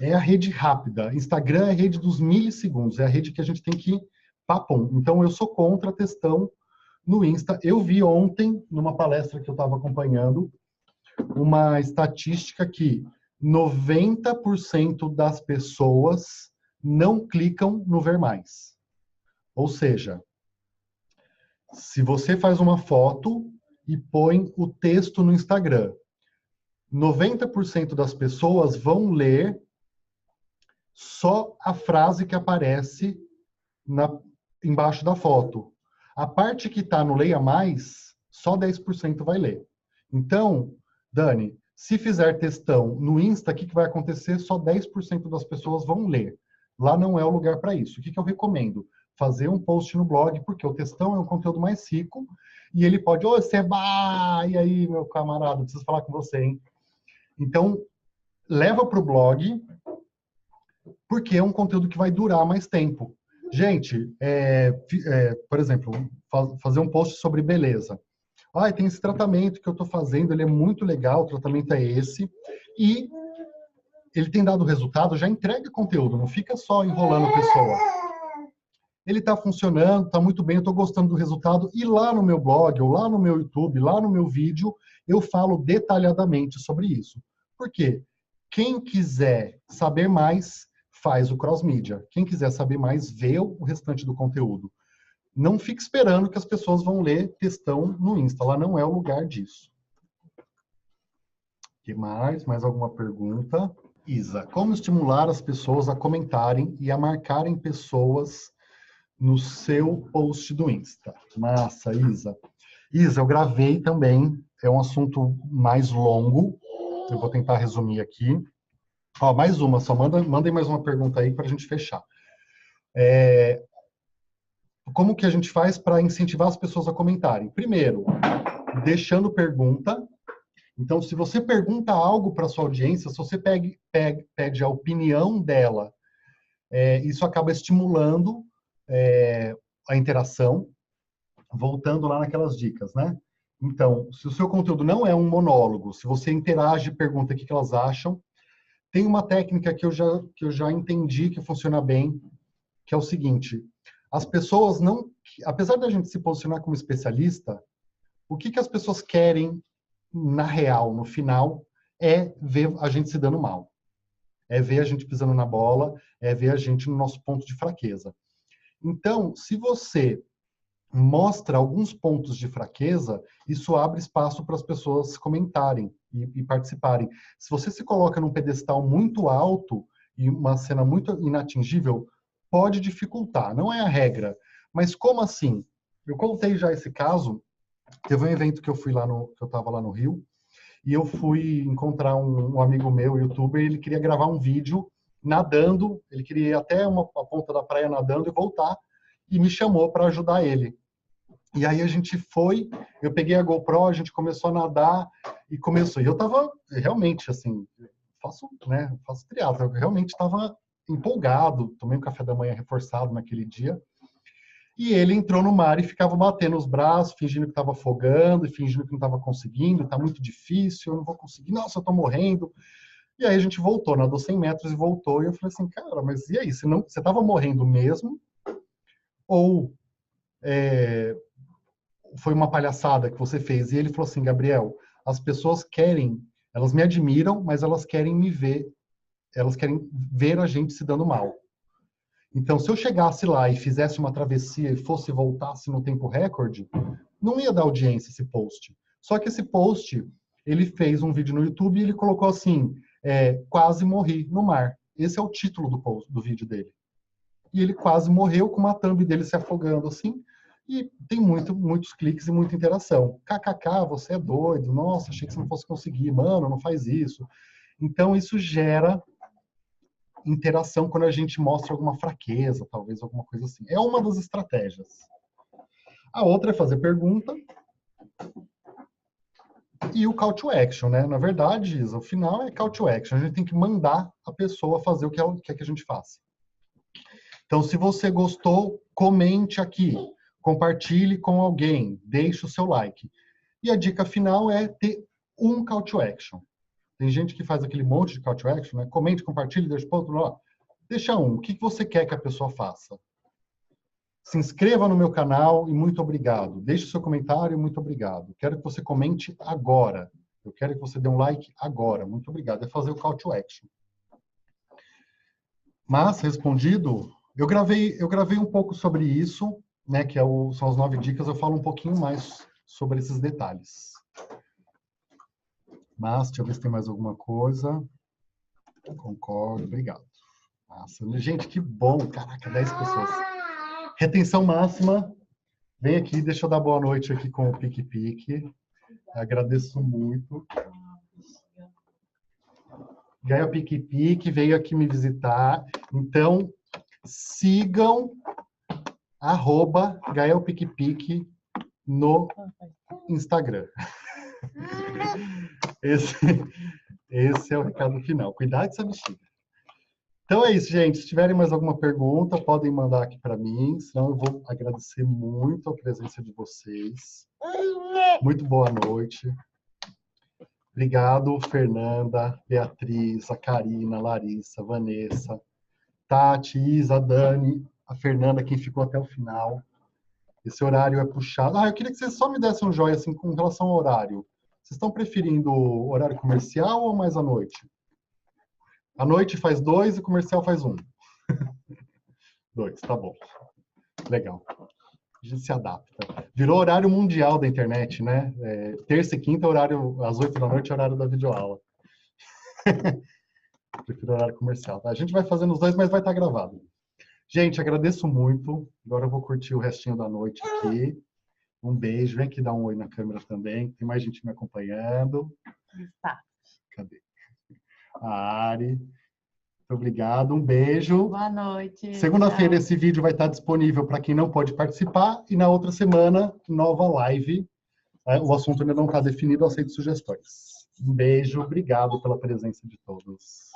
é a rede rápida. Instagram é a rede dos milissegundos, é a rede que a gente tem que papum. Então, eu sou contra textão no Insta. Eu vi ontem, numa palestra que eu estava acompanhando, uma estatística que 90% das pessoas não clicam no ver mais. Ou seja, se você faz uma foto e põe o texto no Instagram, 90% das pessoas vão ler só a frase que aparece embaixo da foto. A parte que está no Leia Mais, só 10% vai ler. Então, Dani, se fizer textão no Insta, o que vai acontecer? Só 10% das pessoas vão ler. Lá não é o lugar para isso. O que eu recomendo? Fazer um post no blog, porque o textão é um conteúdo mais rico e ele pode, ô, Seba, e aí, meu camarada, preciso falar com você, hein? Então, leva para o blog, porque é um conteúdo que vai durar mais tempo. Gente, por exemplo, fazer um post sobre beleza. Tem esse tratamento que eu estou fazendo, ele é muito legal, o tratamento é esse, e ele tem dado resultado, já entrega conteúdo, não fica só enrolando a pessoa. Ele está funcionando, está muito bem, eu estou gostando do resultado, e lá no meu blog, ou lá no meu YouTube, lá no meu vídeo, eu falo detalhadamente sobre isso. Por quê? Quem quiser saber mais, faz o cross-mídia. Quem quiser saber mais, vê o restante do conteúdo. Não fique esperando que as pessoas vão ler textão no Insta. Lá não é o lugar disso. O que mais? Mais alguma pergunta? Isa, como estimular as pessoas a comentarem e a marcarem pessoas no seu post do Insta? Massa, Isa. Isa, eu gravei também. É um assunto mais longo. Eu vou tentar resumir aqui. Mais uma, só mandem mais uma pergunta aí para a gente fechar. Como que a gente faz para incentivar as pessoas a comentarem? Primeiro, deixando pergunta. Então, se você pergunta algo para sua audiência, se você pede a opinião dela, isso acaba estimulando a interação, voltando lá naquelas dicas, né? Então, se o seu conteúdo não é um monólogo, se você interage e pergunta o que elas acham, tem uma técnica que eu já entendi que funciona bem, que é o seguinte: as pessoas não, apesar da gente se posicionar como especialista, o que as pessoas querem na real, no final, é ver a gente se dando mal. É ver a gente pisando na bola, é ver a gente no nosso ponto de fraqueza. Então, se você mostra alguns pontos de fraqueza, isso abre espaço para as pessoas comentarem e participarem. Se você se coloca num pedestal muito alto e uma cena muito inatingível, pode dificultar. Não é a regra. Mas como assim? Eu contei já esse caso. Teve um evento que eu fui que eu estava lá no Rio, e eu fui encontrar um amigo meu, youtuber, e ele queria gravar um vídeo nadando, ele queria ir até a ponta da praia nadando e voltar, e me chamou para ajudar ele. E aí a gente foi, eu peguei a GoPro, a gente começou a nadar e começou. E eu tava realmente assim, faço triatlo, eu realmente estava empolgado, tomei um café da manhã reforçado naquele dia. E ele entrou no mar e ficava batendo os braços, fingindo que estava afogando, e fingindo que não estava conseguindo, está muito difícil, eu não vou conseguir, nossa, eu estou morrendo. E aí a gente voltou, nadou 100 metros e voltou, e eu falei assim, cara, mas e aí, você estava morrendo mesmo? Ou foi uma palhaçada que você fez? E ele falou assim, Gabriel, as pessoas querem, elas me admiram, mas elas querem me ver, elas querem ver a gente se dando mal. Então, se eu chegasse lá e fizesse uma travessia e fosse voltasse no tempo recorde, não ia dar audiência esse post. Só que esse post, ele fez um vídeo no YouTube e ele colocou assim, quase morri no mar. Esse é o título do vídeo dele. E ele quase morreu com uma thumb dele se afogando assim, e tem muitos cliques e muita interação. KKK, você é doido, nossa, achei que você não fosse conseguir, mano, não faz isso. Então, isso gera interação quando a gente mostra alguma fraqueza, talvez alguma coisa assim. É uma das estratégias. A outra é fazer pergunta e o call to action, né? Na verdade, Isa, o final é call to action. A gente tem que mandar a pessoa fazer o que ela quer que a gente faça. Então, se você gostou, comente aqui, compartilhe com alguém, deixe o seu like. E a dica final é ter um call to action. Tem gente que faz aquele monte de call to action, né? Comente, compartilhe, deixa ponto, blá. Deixa um. O que você quer que a pessoa faça? Se inscreva no meu canal e muito obrigado. Deixe o seu comentário e muito obrigado. Quero que você comente agora. Eu quero que você dê um like agora. Muito obrigado. É fazer o call to action. Mas, respondido, eu gravei um pouco sobre isso, né? Que são as 9 dicas. Eu falo um pouquinho mais sobre esses detalhes. Mas, deixa eu ver se tem mais alguma coisa. Concordo, obrigado. Nossa, gente, que bom. Caraca, 10 pessoas. Retenção máxima. Vem aqui, deixa eu dar boa noite aqui com o Pique. Agradeço muito. Gael Pique veio aqui me visitar. Então, sigam @Gael Pique no Instagram. Esse é o recado final. Cuidado com essa bexiga. Então é isso, gente. Se tiverem mais alguma pergunta, podem mandar aqui para mim. Senão eu vou agradecer muito a presença de vocês. Muito boa noite. Obrigado, Fernanda, Beatriz, a Karina, a Larissa, a Vanessa, Tati, Isa, a Dani, a Fernanda, quem ficou até o final. Esse horário é puxado. Eu queria que vocês só me dessem um joinha assim, com relação ao horário. Vocês estão preferindo horário comercial ou mais à noite? À noite faz 2 e comercial faz 1. 2, tá bom. Legal. A gente se adapta. Virou horário mundial da internet, né? Terça e quinta, horário às 8 da noite, horário da videoaula. Prefiro horário comercial. Tá? A gente vai fazendo os dois, mas vai estar gravado. Gente, agradeço muito. Agora eu vou curtir o restinho da noite aqui. Um beijo. Vem aqui dar um oi na câmera também. Tem mais gente me acompanhando. Tá. Cadê? A Ari. Muito obrigado. Um beijo. Boa noite. Segunda-feira esse vídeo vai estar disponível para quem não pode participar. E na outra semana, nova live. O assunto ainda não está definido. Eu aceito sugestões. Um beijo. Obrigado pela presença de todos.